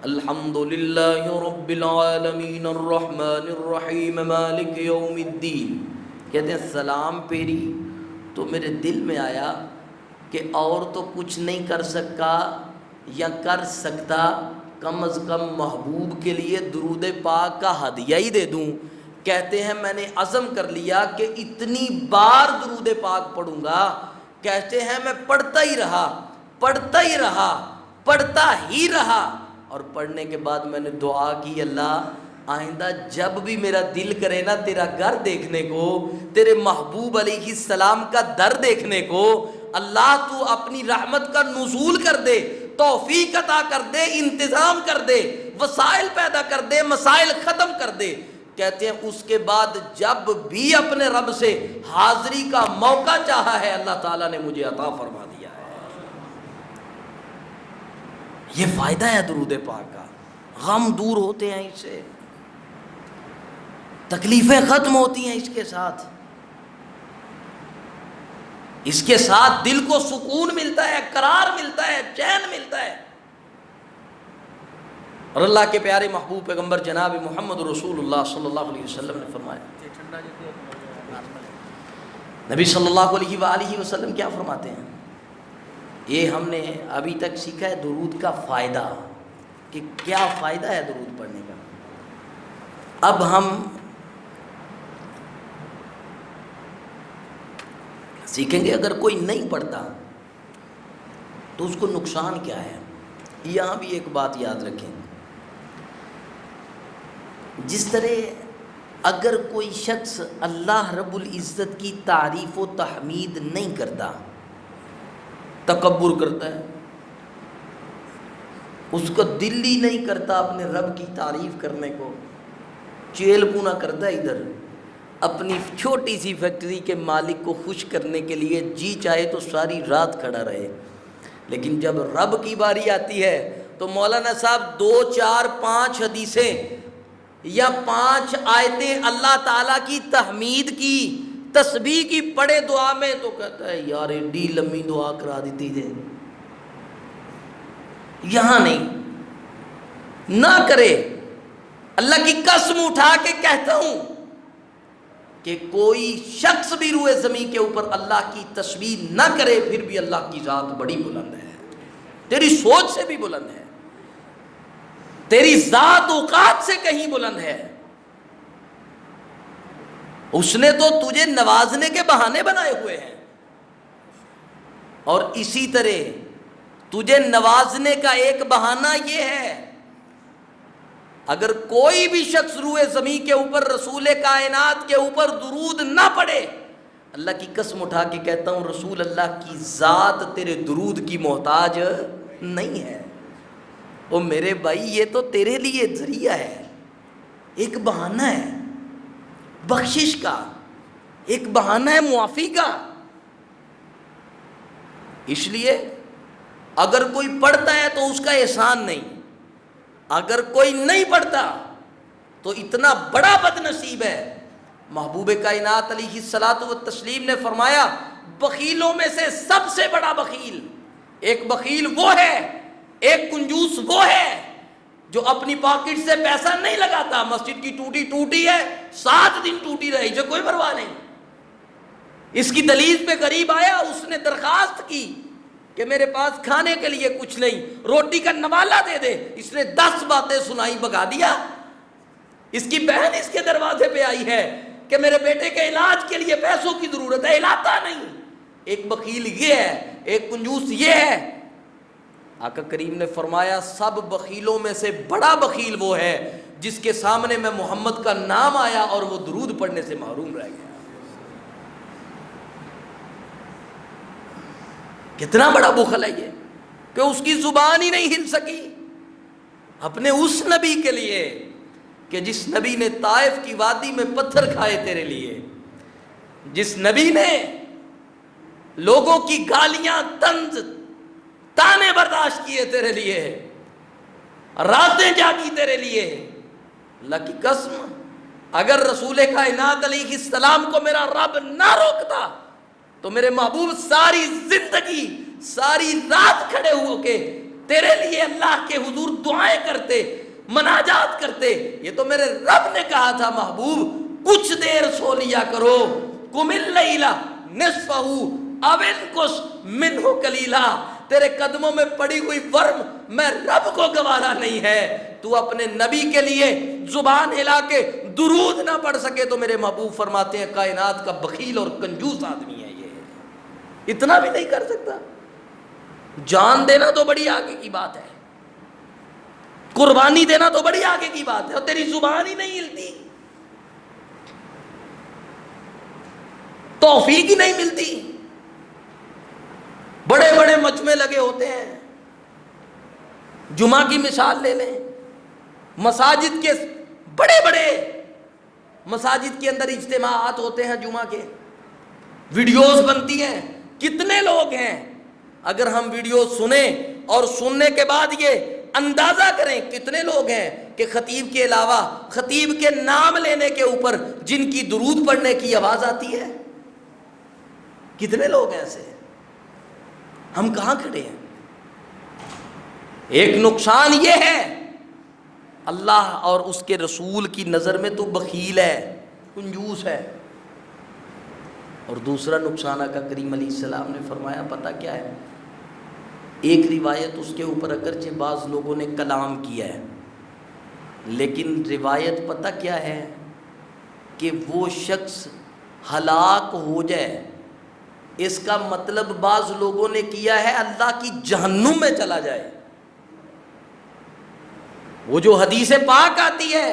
الحمدللہ رب العالمین الرحمن الرحیم مالک یوم الدین۔ کہتے ہیں سلام پھیری تو میرے دل میں آیا کہ اور تو کچھ نہیں کر سکا یا کر سکتا، کم از کم محبوب کے لیے درود پاک کا ہدیہ ہی دے دوں۔ کہتے ہیں میں نے عزم کر لیا کہ اتنی بار درود پاک پڑھوں گا۔ کہتے ہیں میں پڑھتا ہی رہا، اور پڑھنے کے بعد میں نے دعا کی اللہ آئندہ جب بھی میرا دل کرے نا تیرا گھر دیکھنے کو، تیرے محبوب علیہ السلام کا در دیکھنے کو، اللہ تو اپنی رحمت کا نزول کر دے، توفیق عطا کر دے، انتظام کر دے، وسائل پیدا کر دے، مسائل ختم کر دے۔ کہتے ہیں اس کے بعد جب بھی اپنے رب سے حاضری کا موقع چاہا ہے اللہ تعالیٰ نے مجھے عطا فرما دیا ہے۔ یہ فائدہ ہے درود پاک کا، غم دور ہوتے ہیں اس سے، تکلیفیں ختم ہوتی ہیں اس کے ساتھ، اس کے ساتھ دل کو سکون ملتا ہے، قرار ملتا ہے، چین ملتا ہے۔ اور اللہ کے پیارے محبوب پیغمبر جناب محمد رسول اللہ صلی اللہ علیہ وسلم نے فرمایا، نبی صلی اللہ علیہ وآلہ وسلم کیا فرماتے ہیں، یہ ہم نے ابھی تک سیکھا ہے درود کا فائدہ، کہ کیا فائدہ ہے درود پڑھنے کا۔ اب ہم سیکھیں گے اگر کوئی نہیں پڑھتا تو اس کو نقصان کیا ہے۔ یہاں بھی ایک بات یاد رکھیں، جس طرح اگر کوئی شخص اللہ رب العزت کی تعریف و تحمید نہیں کرتا، تکبر کرتا ہے، اس کا دل ہی نہیں کرتا اپنے رب کی تعریف کرنے کو، چیل پونا کرتا ہے ادھر، اپنی چھوٹی سی فیکٹری کے مالک کو خوش کرنے کے لیے جی چاہے تو ساری رات کھڑا رہے، لیکن جب رب کی باری آتی ہے تو مولانا صاحب 2 4 5 حدیثیں یا 5 آیتیں اللہ تعالیٰ کی تحمید کی، تسبیح کی پڑھے دعا میں تو کہتا ہے یار ایڈی لمبی دعا کرا دیتی ہے، یہاں نہیں، نہ کرے۔ اللہ کی قسم اٹھا کے کہتا ہوں کہ کوئی شخص بھی روئے زمین کے اوپر اللہ کی تسبیح نہ کرے، پھر بھی اللہ کی ذات بڑی بلند ہے، تیری سوچ سے بھی بلند ہے، تیری ذات اوقات سے کہیں بلند ہے۔ اس نے تو تجھے نوازنے کے بہانے بنائے ہوئے ہیں، اور اسی طرح تجھے نوازنے کا ایک بہانہ یہ ہے، اگر کوئی بھی شخص روئے زمین کے اوپر رسول کائنات کے اوپر درود نہ پڑھے، اللہ کی قسم اٹھا کے کہتا ہوں رسول اللہ کی ذات تیرے درود کی محتاج نہیں ہے۔ او میرے بھائی یہ تو تیرے لیے ذریعہ ہے، ایک بہانہ ہے، بخشش کا، ایک بہانہ ہے معافی کا۔ اس لیے اگر کوئی پڑھتا ہے تو اس کا احسان نہیں، اگر کوئی نہیں پڑھتا تو اتنا بڑا بد نصیب ہے۔ محبوب کائنات علیہ الصلاۃ والتسلیم نے فرمایا بخیلوں میں سے سب سے بڑا بخیل، ایک بخیل وہ ہے، ایک کنجوس وہ ہے جو اپنی پاکٹ سے پیسہ نہیں لگاتا۔ مسجد کی ٹوٹی ٹوٹی ہے، 7 دن ٹوٹی رہی، جو کوئی پرواہ نہیں۔ اس کی دہلیز پہ غریب آیا، اس نے درخواست کی کہ میرے پاس کھانے کے لیے کچھ نہیں، روٹی کا نوالا دے دے۔ اس نے 10 باتیں سنائی، بھگا دیا۔ اس کی بہن اس کے دروازے پہ آئی ہے کہ میرے بیٹے کے علاج کے لیے پیسوں کی ضرورت ہے، علاتا نہیں۔ ایک بخیل یہ ہے، ایک کنجوس یہ ہے۔ آقا کریم نے فرمایا سب بخیلوں میں سے بڑا بخیل وہ ہے جس کے سامنے میں محمد کا نام آیا اور وہ درود پڑھنے سے محروم رہ گیا۔ کتنا بڑا بخل ہے یہ کہ اس کی زبان ہی نہیں ہل سکی اپنے اس نبی کے لیے کہ جس نبی نے طائف کی وادی میں پتھر کھائے تیرے لیے، جس نبی نے لوگوں کی گالیاں، طنز، تانے برداشت کیے تیرے لیے، راتیں جاگی تیرے لیے۔ اللہ کی قسم اگر رسول کائنات علیہ السلام کو میرا رب نہ روکتا تو میرے محبوب ساری زندگی، ساری رات کھڑے ہو کے تیرے لیے اللہ کے حضور دعائیں کرتے، مناجات کرتے۔ یہ تو میرے رب نے کہا تھا محبوب کچھ دیر سو لیا کرو، قم اللیل نصفہ او انقص منہ قلیلا۔ تیرے قدموں میں پڑی ہوئی ورم میں رب کو گوارا نہیں ہے۔ تو اپنے نبی کے لیے زبان ہلا کے درود نہ پڑھ سکے تو میرے محبوب فرماتے ہیں کائنات کا بخیل اور کنجوس آدمی ہے یہ، اتنا بھی نہیں کر سکتا۔ جان دینا تو بڑی آگے کی بات ہے، قربانی دینا تو بڑی آگے کی بات ہے، اور تیری زبان ہی نہیں ہلتی، توفیق ہی نہیں ملتی۔ بڑے بڑے مجمع لگے ہوتے ہیں، جمعہ کی مثال لے لیں، مساجد کے بڑے بڑے مساجد کے اندر اجتماعات ہوتے ہیں، جمعہ کے ویڈیوز بنتی ہیں، کتنے لوگ ہیں؟ اگر ہم ویڈیو سنیں اور سننے کے بعد یہ اندازہ کریں کتنے لوگ ہیں کہ خطیب کے علاوہ خطیب کے نام لینے کے اوپر جن کی درود پڑھنے کی آواز آتی ہے، کتنے لوگ ہیں ایسے؟ ہم کہاں کھڑے ہیں؟ ایک نقصان یہ ہے اللہ اور اس کے رسول کی نظر میں تو بخیل ہے، کنجوس ہے، اور دوسرا نقصان آقا کریم علیہ السلام نے فرمایا پتہ کیا ہے؟ ایک روایت اس کے اوپر اگرچہ بعض لوگوں نے کلام کیا ہے، لیکن روایت پتہ کیا ہے کہ وہ شخص ہلاک ہو جائے، اس کا مطلب بعض لوگوں نے کیا ہے اللہ کی جہنم میں چلا جائے۔ وہ جو حدیث پاک آتی ہے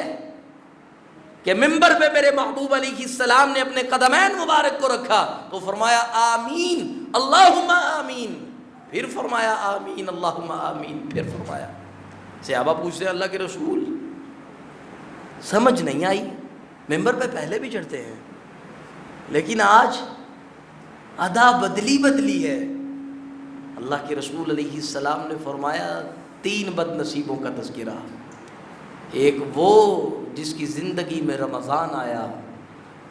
کہ منبر پہ میرے محبوب علیہ السلام نے اپنے قدمین مبارک کو رکھا تو فرمایا آمین اللہم آمین، پھر فرمایا آمین اللہم آمین، پھر فرمایا۔ صحابہ پوچھتے ہیں اللہ کے رسول سمجھ نہیں آئی، منبر پہ پہلے بھی چڑھتے ہیں لیکن آج ادا بدلی ہے۔ اللہ کے رسول علیہ السلام نے فرمایا 3 بد نصیبوں کا تذکرہ، ایک وہ جس کی زندگی میں رمضان آیا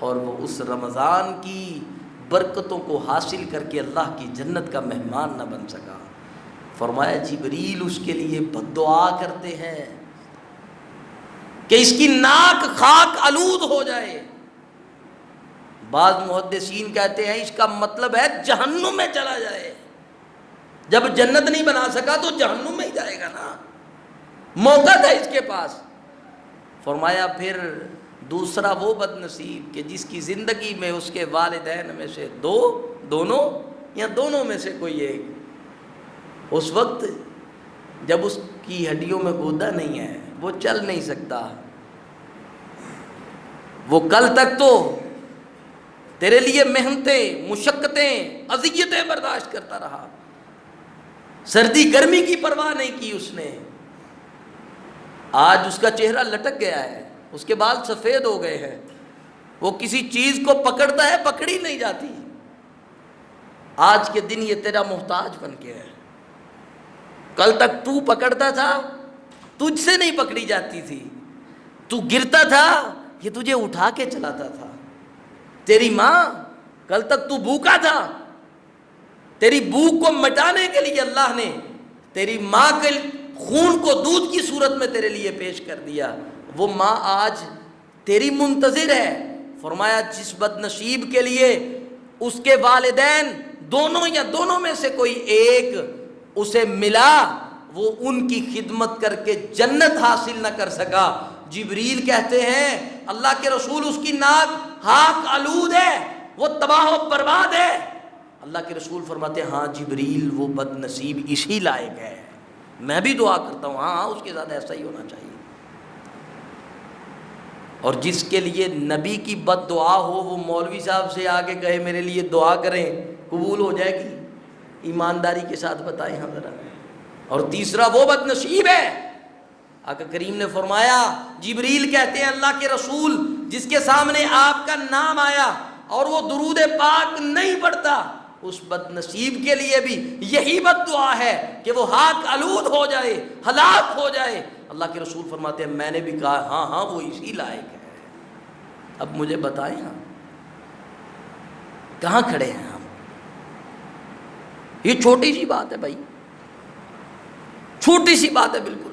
اور وہ اس رمضان کی برکتوں کو حاصل کر کے اللہ کی جنت کا مہمان نہ بن سکا۔ فرمایا جبریل اس کے لیے بد دعا کرتے ہیں کہ اس کی ناک خاک آلود ہو جائے۔ بعض محدثین کہتے ہیں اس کا مطلب ہے جہنم میں چلا جائے، جب جنت نہیں بنا سکا تو جہنم میں ہی جائے گا نا، موقع ہے اس کے پاس۔ فرمایا پھر دوسرا وہ بد نصیب کہ جس کی زندگی میں اس کے والدین میں سے دونوں یا دونوں میں سے کوئی ایک، اس وقت جب اس کی ہڈیوں میں گودا نہیں ہے، وہ چل نہیں سکتا، وہ کل تک تو تیرے لیے محنتیں، مشقتیں، اذیتیں برداشت کرتا رہا، سردی گرمی کی پرواہ نہیں کی اس نے، آج اس کا چہرہ لٹک گیا ہے، اس کے بال سفید ہو گئے ہیں، وہ کسی چیز کو پکڑتا ہے پکڑی نہیں جاتی. آج کے دن یہ تیرا محتاج بن کے ہے. کل تک تو پکڑتا تھا, تجھ سے نہیں پکڑی جاتی تھی. تو گرتا تھا, یہ تجھے اٹھا کے چلاتا تھا. تیری ماں, کل تک تو بھوکا تھا, تیری بھوک کو مٹانے کے لیے اللہ نے تیری ماں کے خون کو دودھ کی صورت میں تیرے لیے پیش کر دیا. وہ ماں آج تیری منتظر ہے. فرمایا جس بد نصیب کے لیے اس کے والدین دونوں یا دونوں میں سے کوئی ایک اسے ملا, وہ ان کی خدمت کر کے جنت حاصل نہ کر سکا. جبریل کہتے ہیں اللہ کے رسول اس کی ناک خاک آلود ہے, وہ تباہ و برباد ہے. اللہ کے رسول فرماتے ہیں ہاں جبریل وہ بد نصیب اسی لائق ہے. میں بھی دعا کرتا ہوں ہاں اس کے ساتھ ایسا ہی ہونا چاہیے. اور جس کے لیے نبی کی بد دعا ہو وہ مولوی صاحب سے آگے کہے میرے لیے دعا کریں, قبول ہو جائے گی؟ ایمانداری کے ساتھ بتائیں ہاں ذرا. اور تیسرا وہ بد نصیب ہے, آقا کریم نے فرمایا جبریل کہتے ہیں اللہ کے رسول جس کے سامنے آپ کا نام آیا اور وہ درود پاک نہیں پڑھتا, اس بد نصیب کے لیے بھی یہی بد دعا ہے کہ وہ خاک آلود ہو جائے, ہلاک ہو جائے. اللہ کے رسول فرماتے ہیں میں نے بھی کہا ہاں ہاں وہ اسی لائق ہے. اب مجھے بتائیں ہاں کہاں کھڑے ہیں ہم؟ یہ چھوٹی سی بات ہے بھائی, چھوٹی سی بات ہے بالکل,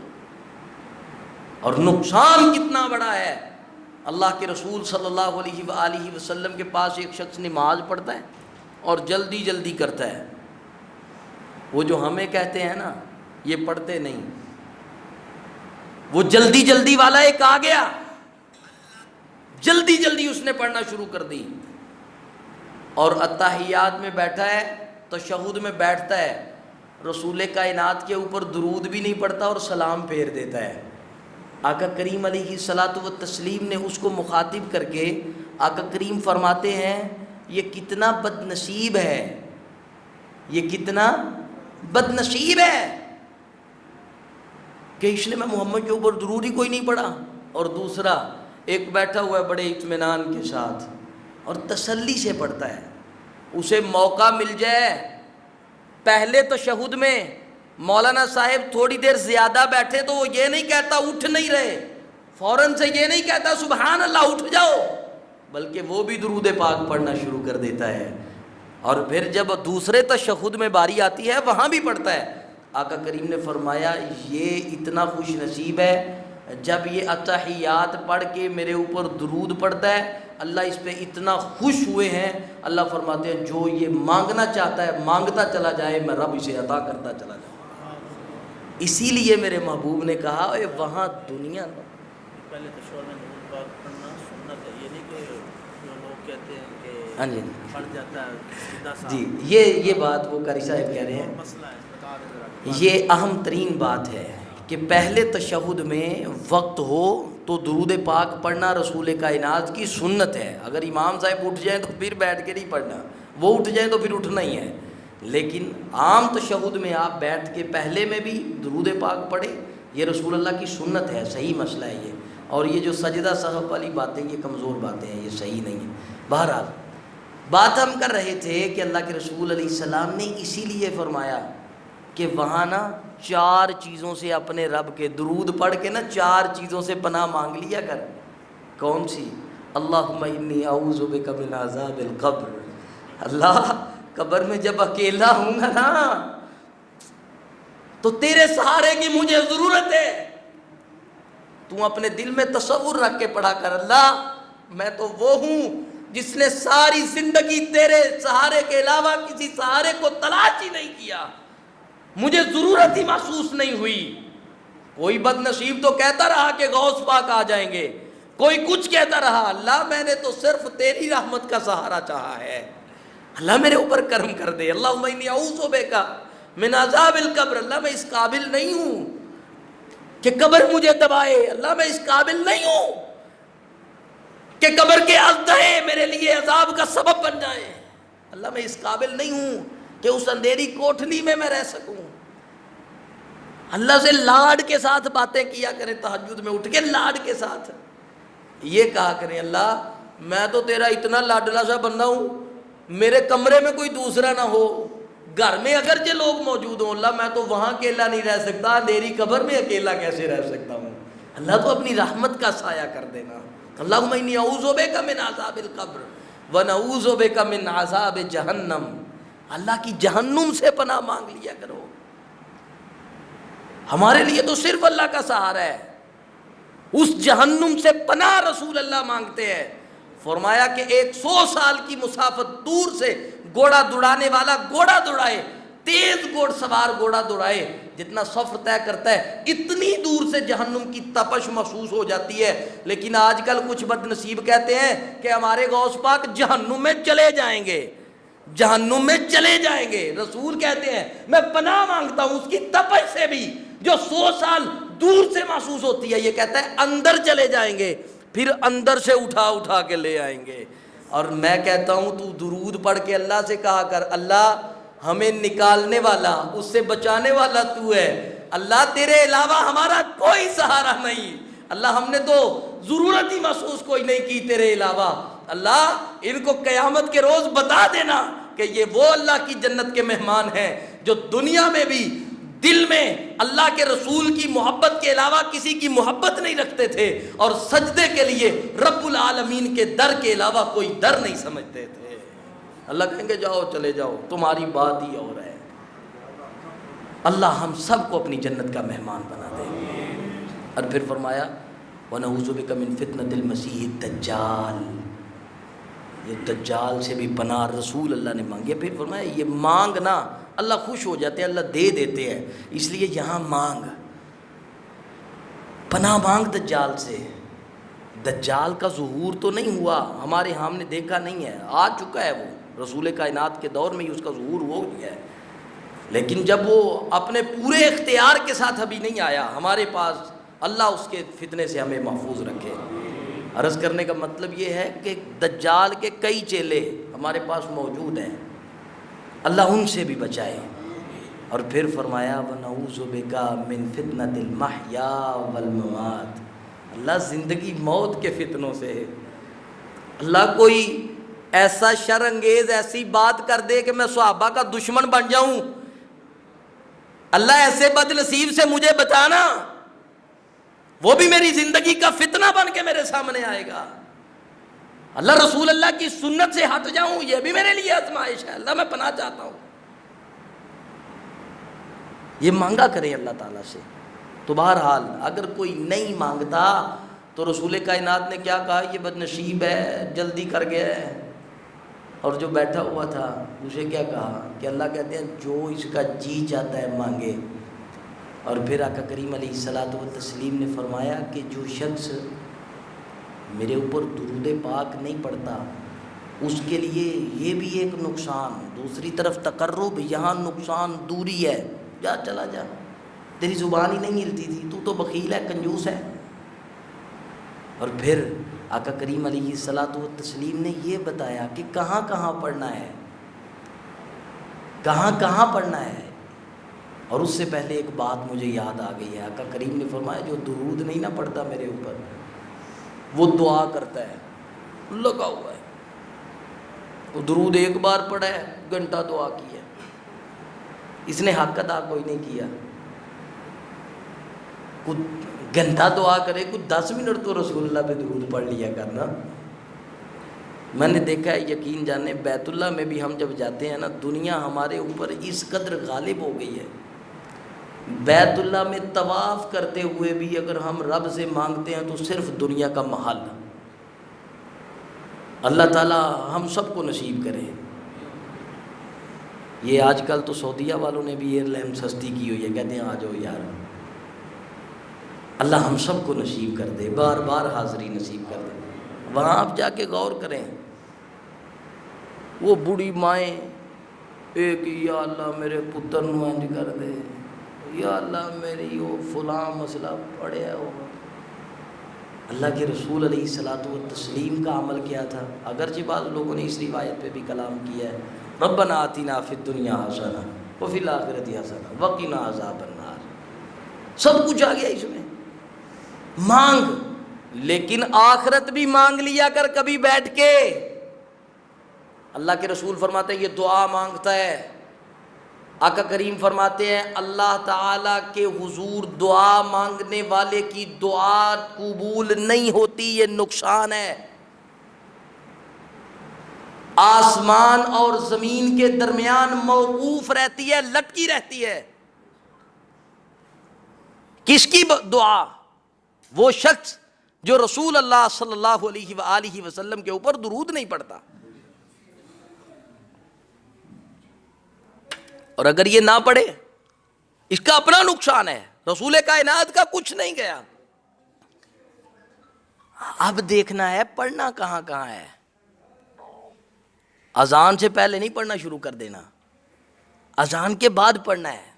اور نقصان کتنا بڑا ہے. اللہ کے رسول صلی اللہ علیہ وآلہ وسلم کے پاس ایک شخص نماز پڑھتا ہے اور جلدی جلدی کرتا ہے. وہ جو ہمیں کہتے ہیں نا یہ پڑھتے نہیں, وہ جلدی جلدی والا ایک آ گیا, جلدی جلدی اس نے پڑھنا شروع کر دی اور اتحیات میں بیٹھا ہے, تشہد میں بیٹھتا ہے, رسول کائنات کے اوپر درود بھی نہیں پڑھتا اور سلام پھیر دیتا ہے. آقا کریم علیہ الصلاۃ والتسلیم نے اس کو مخاطب کر کے آقا کریم فرماتے ہیں یہ کتنا بد نصیب ہے, یہ کتنا بد نصیب ہے کہ اس نے میں محمد کے اوپر درود ہی کوئی نہیں پڑھا. اور دوسرا ایک بیٹھا ہوا ہے بڑے اطمینان کے ساتھ اور تسلی سے پڑھتا ہے, اسے موقع مل جائے پہلے تشہد میں مولانا صاحب تھوڑی دیر زیادہ بیٹھے تو وہ یہ نہیں کہتا اٹھ نہیں رہے, فوراً سے یہ نہیں کہتا سبحان اللہ اٹھ جاؤ, بلکہ وہ بھی درود پاک پڑھنا شروع کر دیتا ہے. اور پھر جب دوسرے تشہد میں باری آتی ہے وہاں بھی پڑھتا ہے. آقا کریم نے فرمایا یہ اتنا خوش نصیب ہے جب یہ اتحیات پڑھ کے میرے اوپر درود پڑھتا ہے, اللہ اس پہ اتنا خوش ہوئے ہیں, اللہ فرماتے ہیں جو یہ مانگنا چاہتا ہے مانگتا چلا جائے میں رب اسے عطا کرتا چلا جاؤں. اسی لیے میرے محبوب نے کہا اے وہاں دنیا پہلے تشہد میں درود پاک پڑھنا سنت ہے, یہ نہیں کہ جو لوگ کہتے ہیں کہ ہاں جی پڑھ جاتا ہے سیدھا سا جی, یہ بات وہ قاری صاحب کہہ رہے ہیں, مسئلہ ہے, بتا دیں ذرا. یہ اہم ترین بات ہے کہ پہلے تشہد میں وقت ہو تو درود پاک پڑھنا رسول کائنات کی سنت ہے. اگر امام صاحب اٹھ جائیں تو پھر بیٹھ کے نہیں پڑھنا, وہ اٹھ جائیں تو پھر اٹھنا ہی ہے. لیکن عام تشہد میں آپ بیٹھ کے پہلے میں بھی درود پاک پڑھیں, یہ رسول اللہ کی سنت ہے, صحیح مسئلہ ہے یہ. اور یہ جو سجدہ سہو والی باتیں یہ کمزور باتیں ہیں, یہ صحیح نہیں ہے. بہرحال بات ہم کر رہے تھے کہ اللہ کے رسول علیہ السلام نے اسی لیے فرمایا کہ وہاں نا 4 چیزوں سے اپنے رب کے درود پڑھ کے نا 4 چیزوں سے پناہ مانگ لیا کر. کون سی؟ اللہم انی اعوذ بک من عذاب القبر, اللہ قبر میں جب اکیلا ہوں گا نا تو تیرے سہارے کی مجھے ضرورت ہے. تو اپنے دل میں تصور رکھ کے پڑھا کر اللہ میں تو وہ ہوں جس نے ساری زندگی تیرے سہارے کے علاوہ کسی سہارے کو تلاش ہی نہیں کیا, مجھے ضرورت ہی محسوس نہیں ہوئی. کوئی بد نصیب تو کہتا رہا کہ غوث پاک آ جائیں گے, کوئی کچھ کہتا رہا, اللہ میں نے تو صرف تیری رحمت کا سہارا چاہا ہے, اللہ میرے اوپر کرم کر دے. اللہم انی اعوذ بک من عذاب القبر, اللہ میں اس قابل نہیں ہوں کہ قبر مجھے دبائے, اللہ میں اس قابل نہیں ہوں کہ قبر کے اژدہے میرے لیے عذاب کا سبب بن جائیں, اللہ میں اس قابل نہیں ہوں کہ اس اندھیری کوٹھلی میں رہ سکوں. اللہ سے لاڈ کے ساتھ باتیں کیا کریں, تہجد میں اٹھ کے لاڈ کے ساتھ یہ کہا کریں اللہ میں تو تیرا اتنا لاڈلا سا بندہ ہوں، میرے کمرے میں کوئی دوسرا نہ ہو، گھر میں اگرچہ لوگ موجود ہوں، اللہ میں تو وہاں اکیلا نہیں رہ سکتا، تیری قبر میں اکیلا کیسے رہ سکتا ہوں؟ اللہ تو اپنی رحمت کا سایہ کر دینا۔ اللہم انی اعوذ بک من عذاب القبر ونعوذ بک من عذاب جہنم، اللہ کی جہنم سے پناہ مانگ لیا کرو۔ ہمارے لیے تو صرف اللہ کا سہارا ہے، اس جہنم سے پناہ رسول اللہ مانگتے ہیں۔ فرمایا کہ 100 سال کی مسافت دور سے گھوڑا دوڑانے والا گھوڑا دوڑائے، تیز گھوڑ سوار گھوڑا دوڑائے، جتنا سفر طے کرتا ہے اتنی دور سے جہنم کی تپش محسوس ہو جاتی ہے۔ لیکن آج کل کچھ بد نصیب کہتے ہیں کہ ہمارے غوث پاک جہنم میں چلے جائیں گے، جہنم میں چلے جائیں گے۔ رسول کہتے ہیں میں پناہ مانگتا ہوں اس کی تپش سے بھی جو 100 سال دور سے محسوس ہوتی ہے۔ یہ کہتا ہے اندر چلے جائیں گے، پھر اندر سے اٹھا اٹھا کے لے آئیں گے۔ اور میں کہتا ہوں تو درود پڑھ کے اللہ سے کہا کر، اللہ ہمیں نکالنے والا، اس سے بچانے والا تو ہے، اللہ تیرے علاوہ ہمارا کوئی سہارا نہیں، اللہ ہم نے تو ضرورت ہی محسوس کوئی نہیں کی تیرے علاوہ۔ اللہ ان کو قیامت کے روز بتا دینا کہ یہ وہ اللہ کی جنت کے مہمان ہیں جو دنیا میں بھی دل میں اللہ کے رسول کی محبت کے علاوہ کسی کی محبت نہیں رکھتے تھے، اور سجدے کے لیے رب العالمین کے در کے علاوہ کوئی در نہیں سمجھتے تھے۔ اللہ کہیں گے جاؤ چلے جاؤ، تمہاری بات ہی اور ہے۔ اللہ ہم سب کو اپنی جنت کا مہمان بنا دے۔ اور پھر فرمایا وَنَعُوذُ بِكَ مِن فِتْنَةِ الْمَسِيحِ الدَّجَّالِ، یہ دجال سے بھی پناہ رسول اللہ نے مانگی۔ پھر فرمایا یہ مانگنا اللہ خوش ہو جاتے ہیں، اللہ دے دیتے ہیں، اس لیے یہاں مانگ، پناہ مانگ دجال سے۔ دجال کا ظہور تو نہیں ہوا ہمارے، ہم نے دیکھا نہیں ہے، آ چکا ہے، وہ رسول کائنات کے دور میں ہی اس کا ظہور ہو گیا ہے، لیکن جب وہ اپنے پورے اختیار کے ساتھ ابھی نہیں آیا ہمارے پاس، اللہ اس کے فتنے سے ہمیں محفوظ رکھے۔ عرض کرنے کا مطلب یہ ہے کہ دجال کے کئی چیلے ہمارے پاس موجود ہیں، اللہ ان سے بھی بچائے۔ اور پھر فرمایا وَنَعُوذُ بِكَ مِن فِتْنَةِ الْمَحْيَا وَالْمَمَاتِ، اللہ زندگی موت کے فتنوں سے، اللہ کوئی ایسا شر انگیز ایسی بات کر دے کہ میں صحابہ کا دشمن بن جاؤں، اللہ ایسے بد نصیب سے مجھے بچانا، وہ بھی میری زندگی کا فتنہ بن کے میرے سامنے آئے گا۔ اللہ رسول اللہ کی سنت سے ہٹ جاؤں، یہ بھی میرے لیے آزمائش ہے، اللہ میں پناہ چاہتا ہوں۔ یہ مانگا کریں اللہ تعالیٰ سے۔ تو بہرحال اگر کوئی نہیں مانگتا تو رسول کائنات نے کیا کہا، یہ بد نصیب ہے، جلدی کر گیا ہے۔ اور جو بیٹھا ہوا تھا اسے کیا کہا کہ اللہ کہتے ہیں جو اس کا جی چاہتا ہے مانگے۔ اور پھر آقا کریم علیہ الصلوۃ والتسلیم نے فرمایا کہ جو شخص میرے اوپر درود پاک نہیں پڑھتا اس کے لیے یہ بھی ایک نقصان، دوسری طرف تقرب، یہاں نقصان دوری ہے، جا چلا جا، تیری زبان ہی نہیں ہلتی تھی، تو بخیل ہے، کنجوس ہے۔ اور پھر آقا کریم علیہ الصلوۃ والتسلیم نے یہ بتایا کہ کہاں کہاں پڑھنا ہے، کہاں کہاں پڑھنا ہے۔ اور اس سے پہلے ایک بات مجھے یاد آ گئی ہے، آقا کریم نے فرمایا جو درود نہیں نہ پڑھتا میرے اوپر، وہ دعا کرتا ہے، لگا ہوا ہے، وہ درود ایک بار پڑھا ہے، گھنٹہ دعا کی ہے، اس نے حق ادا کوئی نہیں کیا۔ کچھ گھنٹہ دعا کرے، کچھ 10 منٹ تو رسول اللہ پہ درود پڑھ لیا کرنا۔ میں نے دیکھا ہے، یقین جانے بیت اللہ میں بھی ہم جب جاتے ہیں نا، دنیا ہمارے اوپر اس قدر غالب ہو گئی ہے، بیت اللہ میں طواف کرتے ہوئے بھی اگر ہم رب سے مانگتے ہیں تو صرف دنیا کا محل۔ اللہ تعالی ہم سب کو نصیب کرے۔ یہ آج کل تو سعودیہ والوں نے بھی ایئر لائن سستی کی ہوئی ہے، کہتے ہیں آ جاؤ یار، اللہ ہم سب کو نصیب کر دے، بار بار حاضری نصیب کر دے۔ وہاں آپ جا کے غور کریں، وہ بوڑھی مائیں ایک یا اللہ میرے پتر نو انج کر دے، یا اللہ میری وہ فلاں مسئلہ پڑھیا ہو۔ اللہ کے رسول علیہ الصلوۃ والتسلیم کا عمل کیا تھا؟ اگرچہ بعض لوگوں نے اس روایت پہ بھی کلام کیا ہے، ربنا آتنا فی الدنیا حسنہ وفی الآخرۃ حسنہ وقنا عذاب النار، سب کچھ آ گیا اس میں۔ مانگ، لیکن آخرت بھی مانگ لیا کر کبھی بیٹھ کے. اللہ کے رسول فرماتے ہیں یہ دعا مانگتا ہے. آقا کریم فرماتے ہیں اللہ تعالیٰ کے حضور دعا مانگنے والے کی دعا قبول نہیں ہوتی، یہ نقصان ہے. آسمان اور زمین کے درمیان موقوف رہتی ہے، لٹکی رہتی ہے. کس کی دعا؟ وہ شخص جو رسول اللہ صلی اللہ علیہ وآلہ وسلم کے اوپر درود نہیں پڑھتا. اور اگر یہ نہ پڑھے اس کا اپنا نقصان ہے، رسول کائنات کا کچھ نہیں گیا. اب دیکھنا ہے پڑھنا کہاں کہاں ہے. اذان سے پہلے نہیں پڑھنا شروع کر دینا، اذان کے بعد پڑھنا ہے.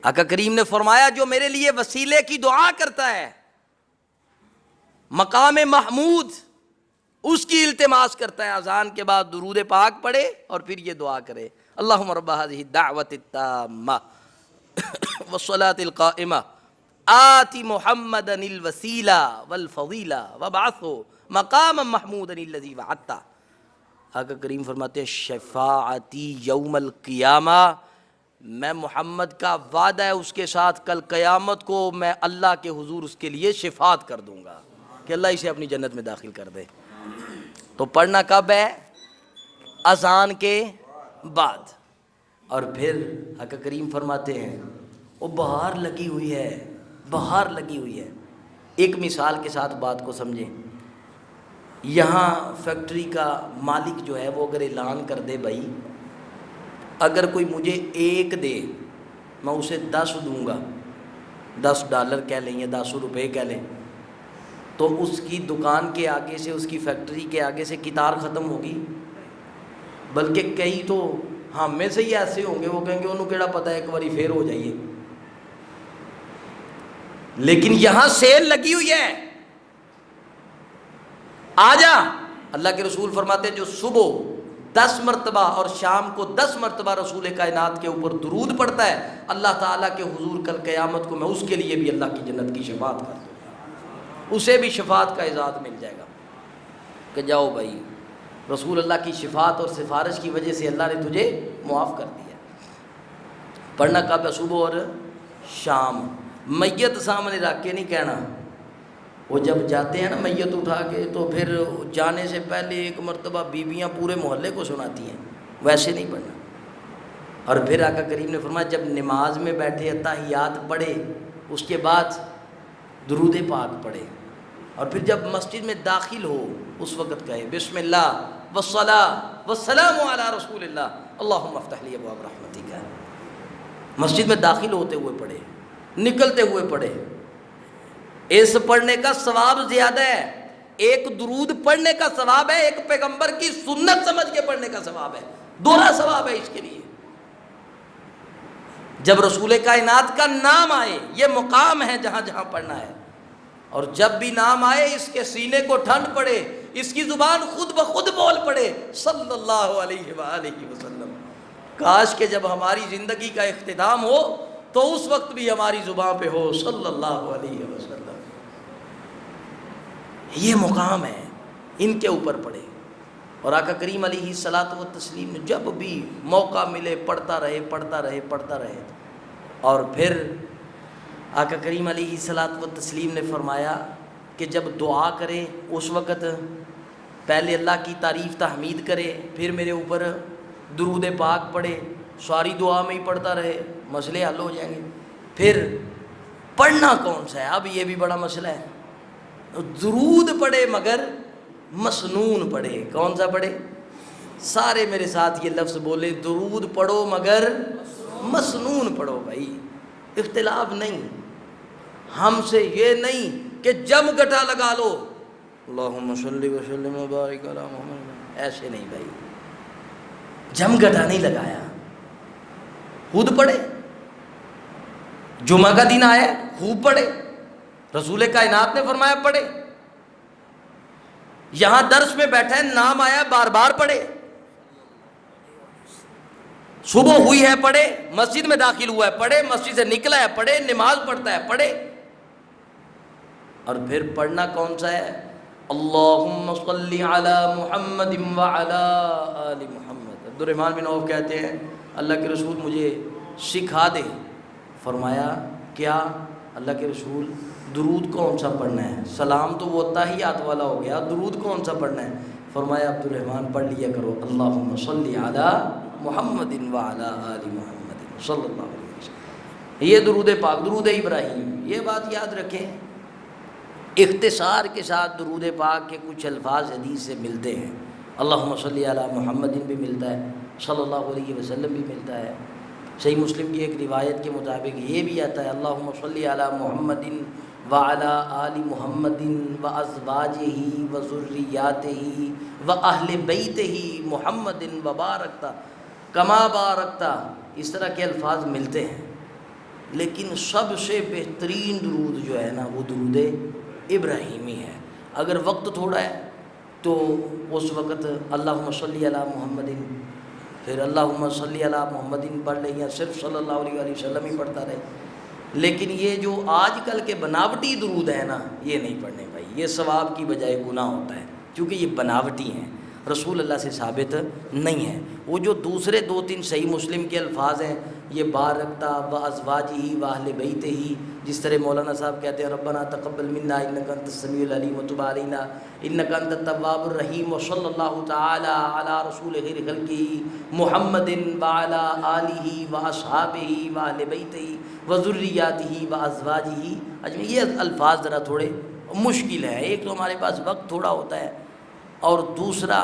آقا کریم نے فرمایا جو میرے لیے وسیلے کی دعا کرتا ہے، مقام محمود اس کی التماس کرتا ہے، اذان کے بعد درود پاک پڑھے اور پھر یہ دعا کرے اللہم رب هذه الدعوة التامة والصلاة القائمة آت محمدا الوسیلہ والفضیلہ وابعثه مقاما محمودا الذی وعدتہ. آقا کریم فرماتے ہیں شفاعتی یوم القیامہ، میں محمد کا وعدہ ہے اس کے ساتھ کل قیامت کو میں اللہ کے حضور اس کے لیے شفاعت کر دوں گا کہ اللہ اسے اپنی جنت میں داخل کر دے. تو پڑھنا کب ہے؟ اذان کے بعد. اور پھر آقا کریم فرماتے ہیں وہ بہار لگی ہوئی ہے، بہار لگی ہوئی ہے. ایک مثال کے ساتھ بات کو سمجھیں. یہاں فیکٹری کا مالک جو ہے وہ اگر اعلان کر دے بھائی اگر کوئی مجھے 1 دے میں اسے 10 دوں گا، $10 کہہ لیں یا 10 روپے کہہ لیں، تو اس کی دکان کے آگے سے، اس کی فیکٹری کے آگے سے قطار ختم ہوگی. بلکہ کئی تو ہم میں سے ہی ایسے ہوں گے وہ کہیں گے انہوں کیڑا پتہ ہے ایک باری پھر ہو جائیے. لیکن یہاں سیل لگی ہوئی ہے، آ جا. اللہ کے رسول فرماتے ہیں جو صبح 10 مرتبہ اور شام کو 10 مرتبہ رسول کائنات کے اوپر درود پڑھتا ہے اللہ تعالیٰ کے حضور کل قیامت کو میں اس کے لیے بھی اللہ کی جنت کی شفاعت کر دوں گا، اسے بھی شفاعت کا اعزاز مل جائے گا کہ جاؤ بھائی رسول اللہ کی شفاعت اور سفارش کی وجہ سے اللہ نے تجھے معاف کر دیا. پڑھنا کب ہے؟ صبح اور شام. میت سامنے رکھ کے نہیں کہنا. وہ جب جاتے ہیں نا میت اٹھا کے تو پھر جانے سے پہلے 1 مرتبہ بیویاں پورے محلے کو سناتی ہیں، ویسے نہیں پڑھنا. اور پھر آقا کریم نے فرمایا جب نماز میں بیٹھے تحیات پڑھے اس کے بعد درود پاک پڑھے، اور پھر جب مسجد میں داخل ہو اس وقت کہے بسم اللہ والصلاۃ والسلام علی رسول اللہ اللہم افتح لی ابواب رحمتک. مسجد میں داخل ہوتے ہوئے پڑھے، نکلتے ہوئے پڑھے. اس پڑھنے کا ثواب زیادہ ہے. ایک درود پڑھنے کا ثواب ہے، ایک پیغمبر کی سنت سمجھ کے پڑھنے کا ثواب ہے. دوہرا ثواب ہے اس کے لیے. جب رسول کائنات کا نام آئے یہ مقام ہے جہاں جہاں پڑھنا ہے، اور جب بھی نام آئے اس کے سینے کو ٹھنڈ پڑے، اس کی زبان خود بخود بول پڑے صلی اللہ علیہ وآلہ وسلم. کاش کہ جب ہماری زندگی کا اختتام ہو تو اس وقت بھی ہماری زبان پہ ہو صلی اللہ علیہ وسلم. یہ مقام ہے، ان کے اوپر پڑھے. اور آقا کریم علیہ الصلاۃ والتسلیم نے جب بھی موقع ملے پڑھتا رہے پڑھتا رہے پڑھتا رہے. اور پھر آقا کریم علیہ الصلاۃ والتسلیم نے فرمایا کہ جب دعا کرے اس وقت پہلے اللہ کی تعریف تحمید کرے، پھر میرے اوپر درود پاک پڑھے، ساری دعا میں ہی پڑھتا رہے، مسئلے حل ہو جائیں گے. پھر پڑھنا کون سا ہے؟ اب یہ بھی بڑا مسئلہ ہے. درود پڑھے مگر مسنون پڑھے. کون سا پڑھے؟ سارے میرے ساتھ یہ لفظ بولے، درود پڑھو مگر مسنون پڑھو. بھائی اختلاف نہیں، ہم سے یہ نہیں کہ جم گٹا لگا لو اللہم صلی وسلم وبارک علی محمد، ایسے نہیں بھائی. جم گٹا نہیں لگایا، خود پڑھے. جمعہ کا دن آیا خوب پڑھے، رسول کائنات نے فرمایا پڑھے. یہاں درس میں بیٹھا ہے نام آیا بار بار پڑھے. صبح ہوئی ہے پڑھے، مسجد میں داخل ہوا ہے پڑھے، مسجد سے نکلا ہے پڑھے، نماز پڑھتا ہے پڑھے. اور پھر پڑھنا کون سا ہے؟ اللہم صلی علی محمد وعلی آل محمد۔ عبد الرحمن بن عوف کہتے ہیں اللہ کے رسول مجھے سکھا دے۔ فرمایا کیا؟ اللہ کے رسول درود کون سا پڑھنا ہے؟ سلام تو وہ تحیات والا ہو گیا، درود کون سا پڑھنا ہے؟ فرمایا عبد الرحمن پڑھ لیا کرو اللہم صلی علی محمد وعلی آل محمد صلی اللہ علیہ وسلم۔ یہ درود پاک، درود ابراہیم، یہ بات یاد رکھیں۔ اختصار کے ساتھ درود پاک کے کچھ الفاظ حدیث سے ملتے ہیں۔ اللہم صلی علی محمد بھی ملتا ہے، صلی اللہ علیہ وسلم بھی ملتا ہے۔ صحیح مسلم کی ایک روایت کے مطابق یہ بھی آتا ہے اللہم صلی علی محمد وعلی آل محمد وازواجہ وذریاتہ واہل بیتہ محمد وبارکت کما بارکت، اس طرح کے الفاظ ملتے ہیں۔ لیکن سب سے بہترین درود جو ہے نا وہ درود ابراہیمی ہے۔ اگر وقت تھوڑا ہے تو اس وقت اللہم صلی علی محمد، پھر اللہم صلی علی محمد پڑھ لیں یا صرف صلی اللہ علیہ وآلہ وسلم ہی پڑھتا رہے۔ لیکن یہ جو آج کل کے بناوٹی درود ہیں نا یہ نہیں پڑھنے بھائی، یہ ثواب کی بجائے گناہ ہوتا ہے، کیونکہ یہ بناوٹی ہیں، رسول اللہ سے ثابت نہیں ہے۔ وہ جو دوسرے 2-3 صحیح مسلم کے الفاظ ہیں یہ بارکتا و ازواجہ و اہل بیتہ، جس طرح مولانا صاحب کہتے ہیں ربنا تقبل منا انک انت السمیع العلیم وتب علینا انک انت التواب الرحیم وصلی اللہ تعالی علی رسول خیر خلقہ محمد وعلی آلہ واصحابہ واہل بیتہ وذریاتہ وازواجہ اجمعین۔ یہ الفاظ ذرا تھوڑے مشکل ہیں، ایک تو ہمارے پاس وقت تھوڑا ہوتا ہے اور دوسرا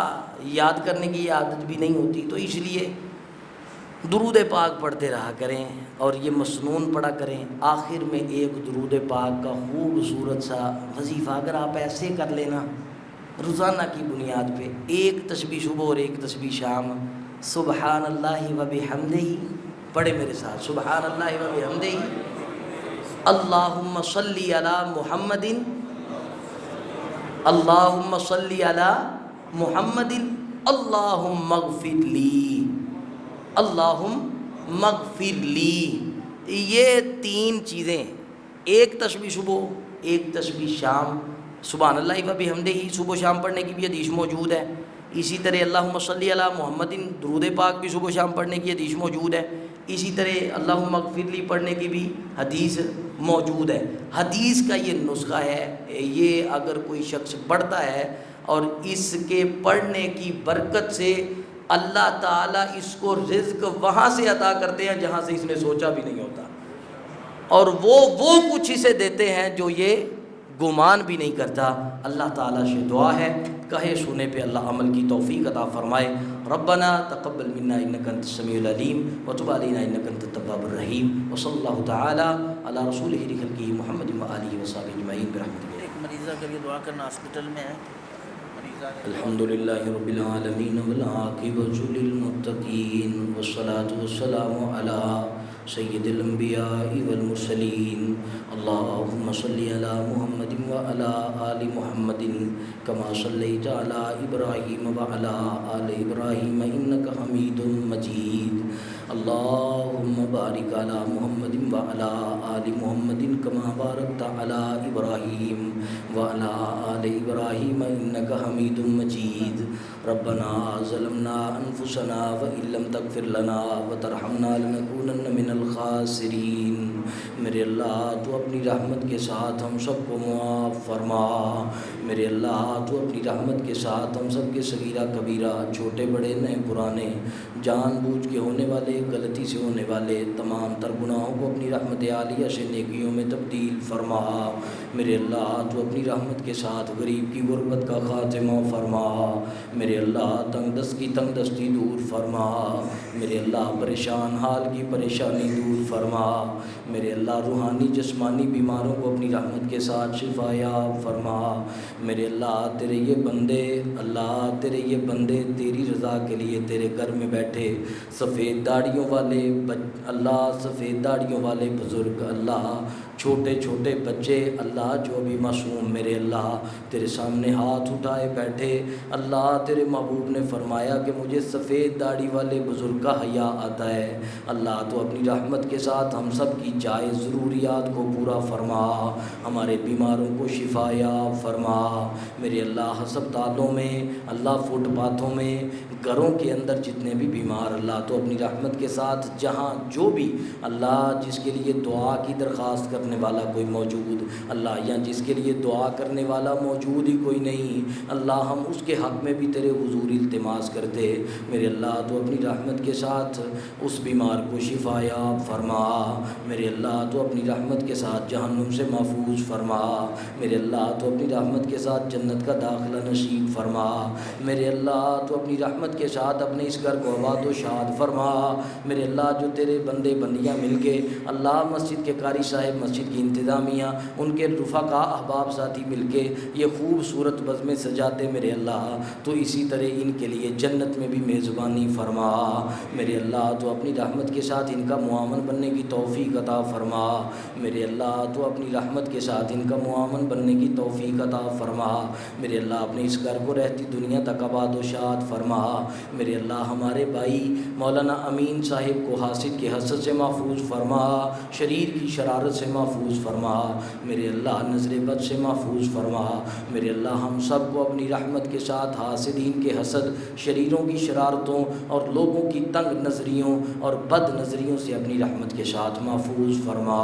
یاد کرنے کی عادت بھی نہیں ہوتی، تو اس لیے درود پاک پڑھتے رہا کریں اور یہ مسنون پڑھا کریں۔ آخر میں ایک درود پاک کا خوبصورت سا وظیفہ اگر آپ ایسے کر لینا روزانہ کی بنیاد پہ، ایک تسبیح صبح اور ایک تسبیح شام، سبحان اللہ و بحمدہ، پڑھے میرے ساتھ سبحان اللہ و بحمدہ، اللہم صلی علی محمد، اللہم صلی علی محمد، اللہم اغفر لی، اللہم اغفر لی۔ یہ 3 چیزیں، ایک تسبیح صبح ایک تسبیح شام، سبحان اللہ و بحمدہ صبح و شام پڑھنے کی بھی حدیث موجود ہے۔ اسی طرح اللہم صلی علی محمد درود پاک بھی صبح و شام پڑھنے کی حدیث موجود ہے۔ اسی طرح اللہم اغفر لی پڑھنے کی بھی حدیث موجود ہے۔ حدیث کا یہ نسخہ ہے، یہ اگر کوئی شخص پڑھتا ہے اور اس کے پڑھنے کی برکت سے اللہ تعالیٰ اس کو رزق وہاں سے عطا کرتے ہیں جہاں سے اس نے سوچا بھی نہیں ہوتا، اور وہ کچھ اسے دیتے ہیں جو یہ گمان بھی نہیں کرتا۔ اللہ تعالیٰ سے دعا ہے کہے سنے پہ اللہ عمل کی توفیق عطا فرمائے۔ ربنا تقبل منا انک انت السمیع العلیم وتب علینا انک انت التواب الرحیم وصلی اللہ تعالی علی رسول خیر خلقہ محمد وآلہ وصحبہ اجمعین برحمتہ۔ ایک مریضہ کے لیے دعا کرنا، ہاسپٹل میں ہے مریضہ نے الحمدللہ رب العالمین والعاقبۃ للمتقین والصلاة والسلام علی سید الانبیاء والمرسلین اللہم صلی علی محمد وعلی آل محمد کما صلیت علی ابراہیم وعلی آل ابراہیم انک حمید مجید اللہم بارک علی محمد وعلی آل محمد کما بارکت علی ابراہیم وعلی آل ابراہیم انک حمید مجید ربنا ظلمنا انفسنا وان لم تغفر لنا وترحمنا لنکونن من الخاسرین۔ میرے اللہ تو اپنی رحمت کے ساتھ ہم سب کو معاف فرما۔ میرے اللہ تو اپنی رحمت کے ساتھ ہم سب کے صغیرہ کبیرہ، چھوٹے بڑے نئے پرانے، جان بوجھ کے ہونے والے غلطی سے ہونے والے تمام تر گناہوں کو اپنی رحمت عالیہ سے نیکیوں میں تبدیل فرما۔ میرے اللہ تو اپنی رحمت کے ساتھ غریب کی غربت کا خاتمہ فرما۔ میرے اللہ تنگ دست کی تنگ دستی دور فرما۔ میرے اللہ پریشان حال کی پریشانی دور فرما۔ میرے اللہ روحانی جسمانی بیماروں کو اپنی رحمت کے ساتھ شفا یاب فرما۔ میرے اللہ تیرے یہ بندے، اللہ تیرے یہ بندے تیری رضا کے لیے تیرے گھر میں بیٹھے سفید داڑھی داڑھیوں والے اللہ سفید داڑھیوں والے بزرگ، اللہ چھوٹے چھوٹے بچے اللہ جو بھی معصوم میرے اللہ تیرے سامنے ہاتھ اٹھائے بیٹھے، اللہ تیرے محبوب نے فرمایا کہ مجھے سفید داڑھی والے بزرگ کا حیا آتا ہے، اللہ تو اپنی رحمت کے ساتھ ہم سب کی جائز ضروریات کو پورا فرما، ہمارے بیماروں کو شفا یاب فرما میرے اللہ، ہسپتالوں میں اللہ، فٹ پاتھوں میں، گھروں کے اندر جتنے بھی بیمار اللہ تو اپنی رحمت کے ساتھ جہاں جو بھی اللہ جس کے لیے دعا کی درخواست کرنے والا کوئی موجود اللہ، یا جس کے لیے دعا کرنے والا موجود ہی کوئی نہیں اللہ، ہم اس کے حق میں بھی تیرے حضور التماس کرتے میرے اللہ تو اپنی رحمت کے ساتھ اس بیمار کو شفا یاب فرما میرے اللہ، تو اپنی رحمت کے ساتھ جہنم سے محفوظ فرما میرے اللہ، تو اپنی رحمت کے ساتھ جنت کا داخلہ نصیب فرما میرے اللہ، تو اپنی رحمت کے ساتھ اپنے اس گھر کو آباد و شاد فرما میرے اللہ، جو تیرے بندے بندیاں مل کے اللہ مسجد کے قاری صاحب، مسجد کی انتظامیہ، ان کے رفقاء احباب ساتھی مل کے یہ خوبصورت بزمیں سجاتے میرے اللہ، تو اسی طرح ان کے لیے جنت میں بھی میزبانی فرما میرے اللہ، تو اپنی رحمت کے ساتھ ان کا معاون بننے کی توفیق عطا فرما میرے اللہ، تو اپنی رحمت کے ساتھ ان کا معاون بننے کی توفیق عطا فرما میرے اللہ، اپنے اس گھر کو رہتی دنیا تک آباد و شاد فرما میرے اللہ، ہمارے بھائی مولانا امین صاحب کو حاسد کے حسد سے محفوظ فرما، شریر کی شرارت سے محفوظ فرما میرے اللہ، نظر بد سے محفوظ فرما میرے اللہ، ہم سب کو اپنی رحمت کے ساتھ حاسدین کے حسد، شریروں کی شرارتوں اور لوگوں کی تنگ نظریوں اور بد نظریوں سے اپنی رحمت کے ساتھ محفوظ فرما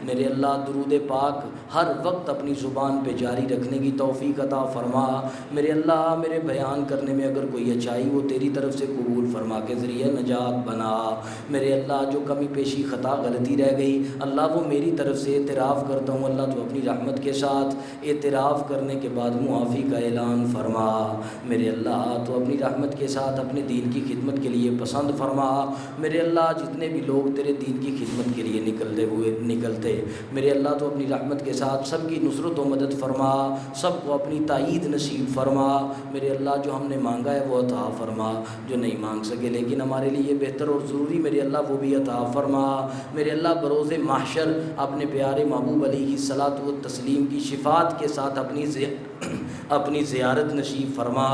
میرے اللہ، درود پاک ہر وقت اپنی زبان پہ جاری رکھنے کی توفیق عطا فرما میرے اللہ، میرے بیان کرنے میں اگر کوئی اچھائی وہ تیری طرف سے قبول فرما کے ذریعہ نجات بنا میرے اللہ، جو کمی پیشی خطا غلطی رہ گئی اللہ وہ میری طرف سے اعتراف کرتا ہوں اللہ، تو اپنی رحمت کے ساتھ اعتراف کرنے کے بعد معافی کا اعلان فرما میرے اللہ، تو اپنی رحمت کے ساتھ اپنے دین کی خدمت کے لیے پسند فرما میرے اللہ، جتنے بھی لوگ تیرے دین کی خدمت کے لیے نکلتے میرے اللہ، تو اپنی رحمت کے ساتھ سب کی نصرت و مدد فرما، سب کو اپنی تائید نصیب فرما میرے اللہ، جو ہم نے مانگا ہے وہ عطا فرما، جو نہیں مانگ سکے لیکن ہمارے لیے بہتر اور ضروری میرے اللہ وہ بھی عطا فرما میرے اللہ، بروز محشر اپنے پیارے محبوب علیہ الصلاۃ والتسلیم کی شفاعت کے ساتھ اپنی زیارت نصیب فرما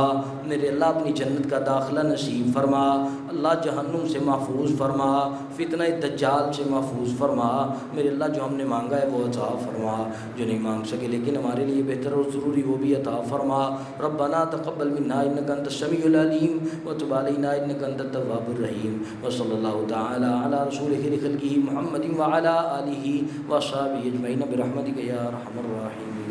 میرے اللہ، اپنی جنت کا داخلہ نصیب فرما اللہ، جہنم سے محفوظ فرما، فتنہ دجال سے محفوظ فرما میرے اللہ، جو ہم نے مانگا ہے وہ عطا فرما، جو نہیں مانگ سکے لیکن ہمارے لیے بہتر اور ضروری وہ بھی عطا فرما ربنا تقبل منا انک انت السمیع العلیم وتب علینا انک انت التواب الرحیم وصلی اللہ تعالی علی رسولہ خلقہ محمد وعلی آلہ وصحبہ اجمعین برحمتک یا ارحم الراحمین۔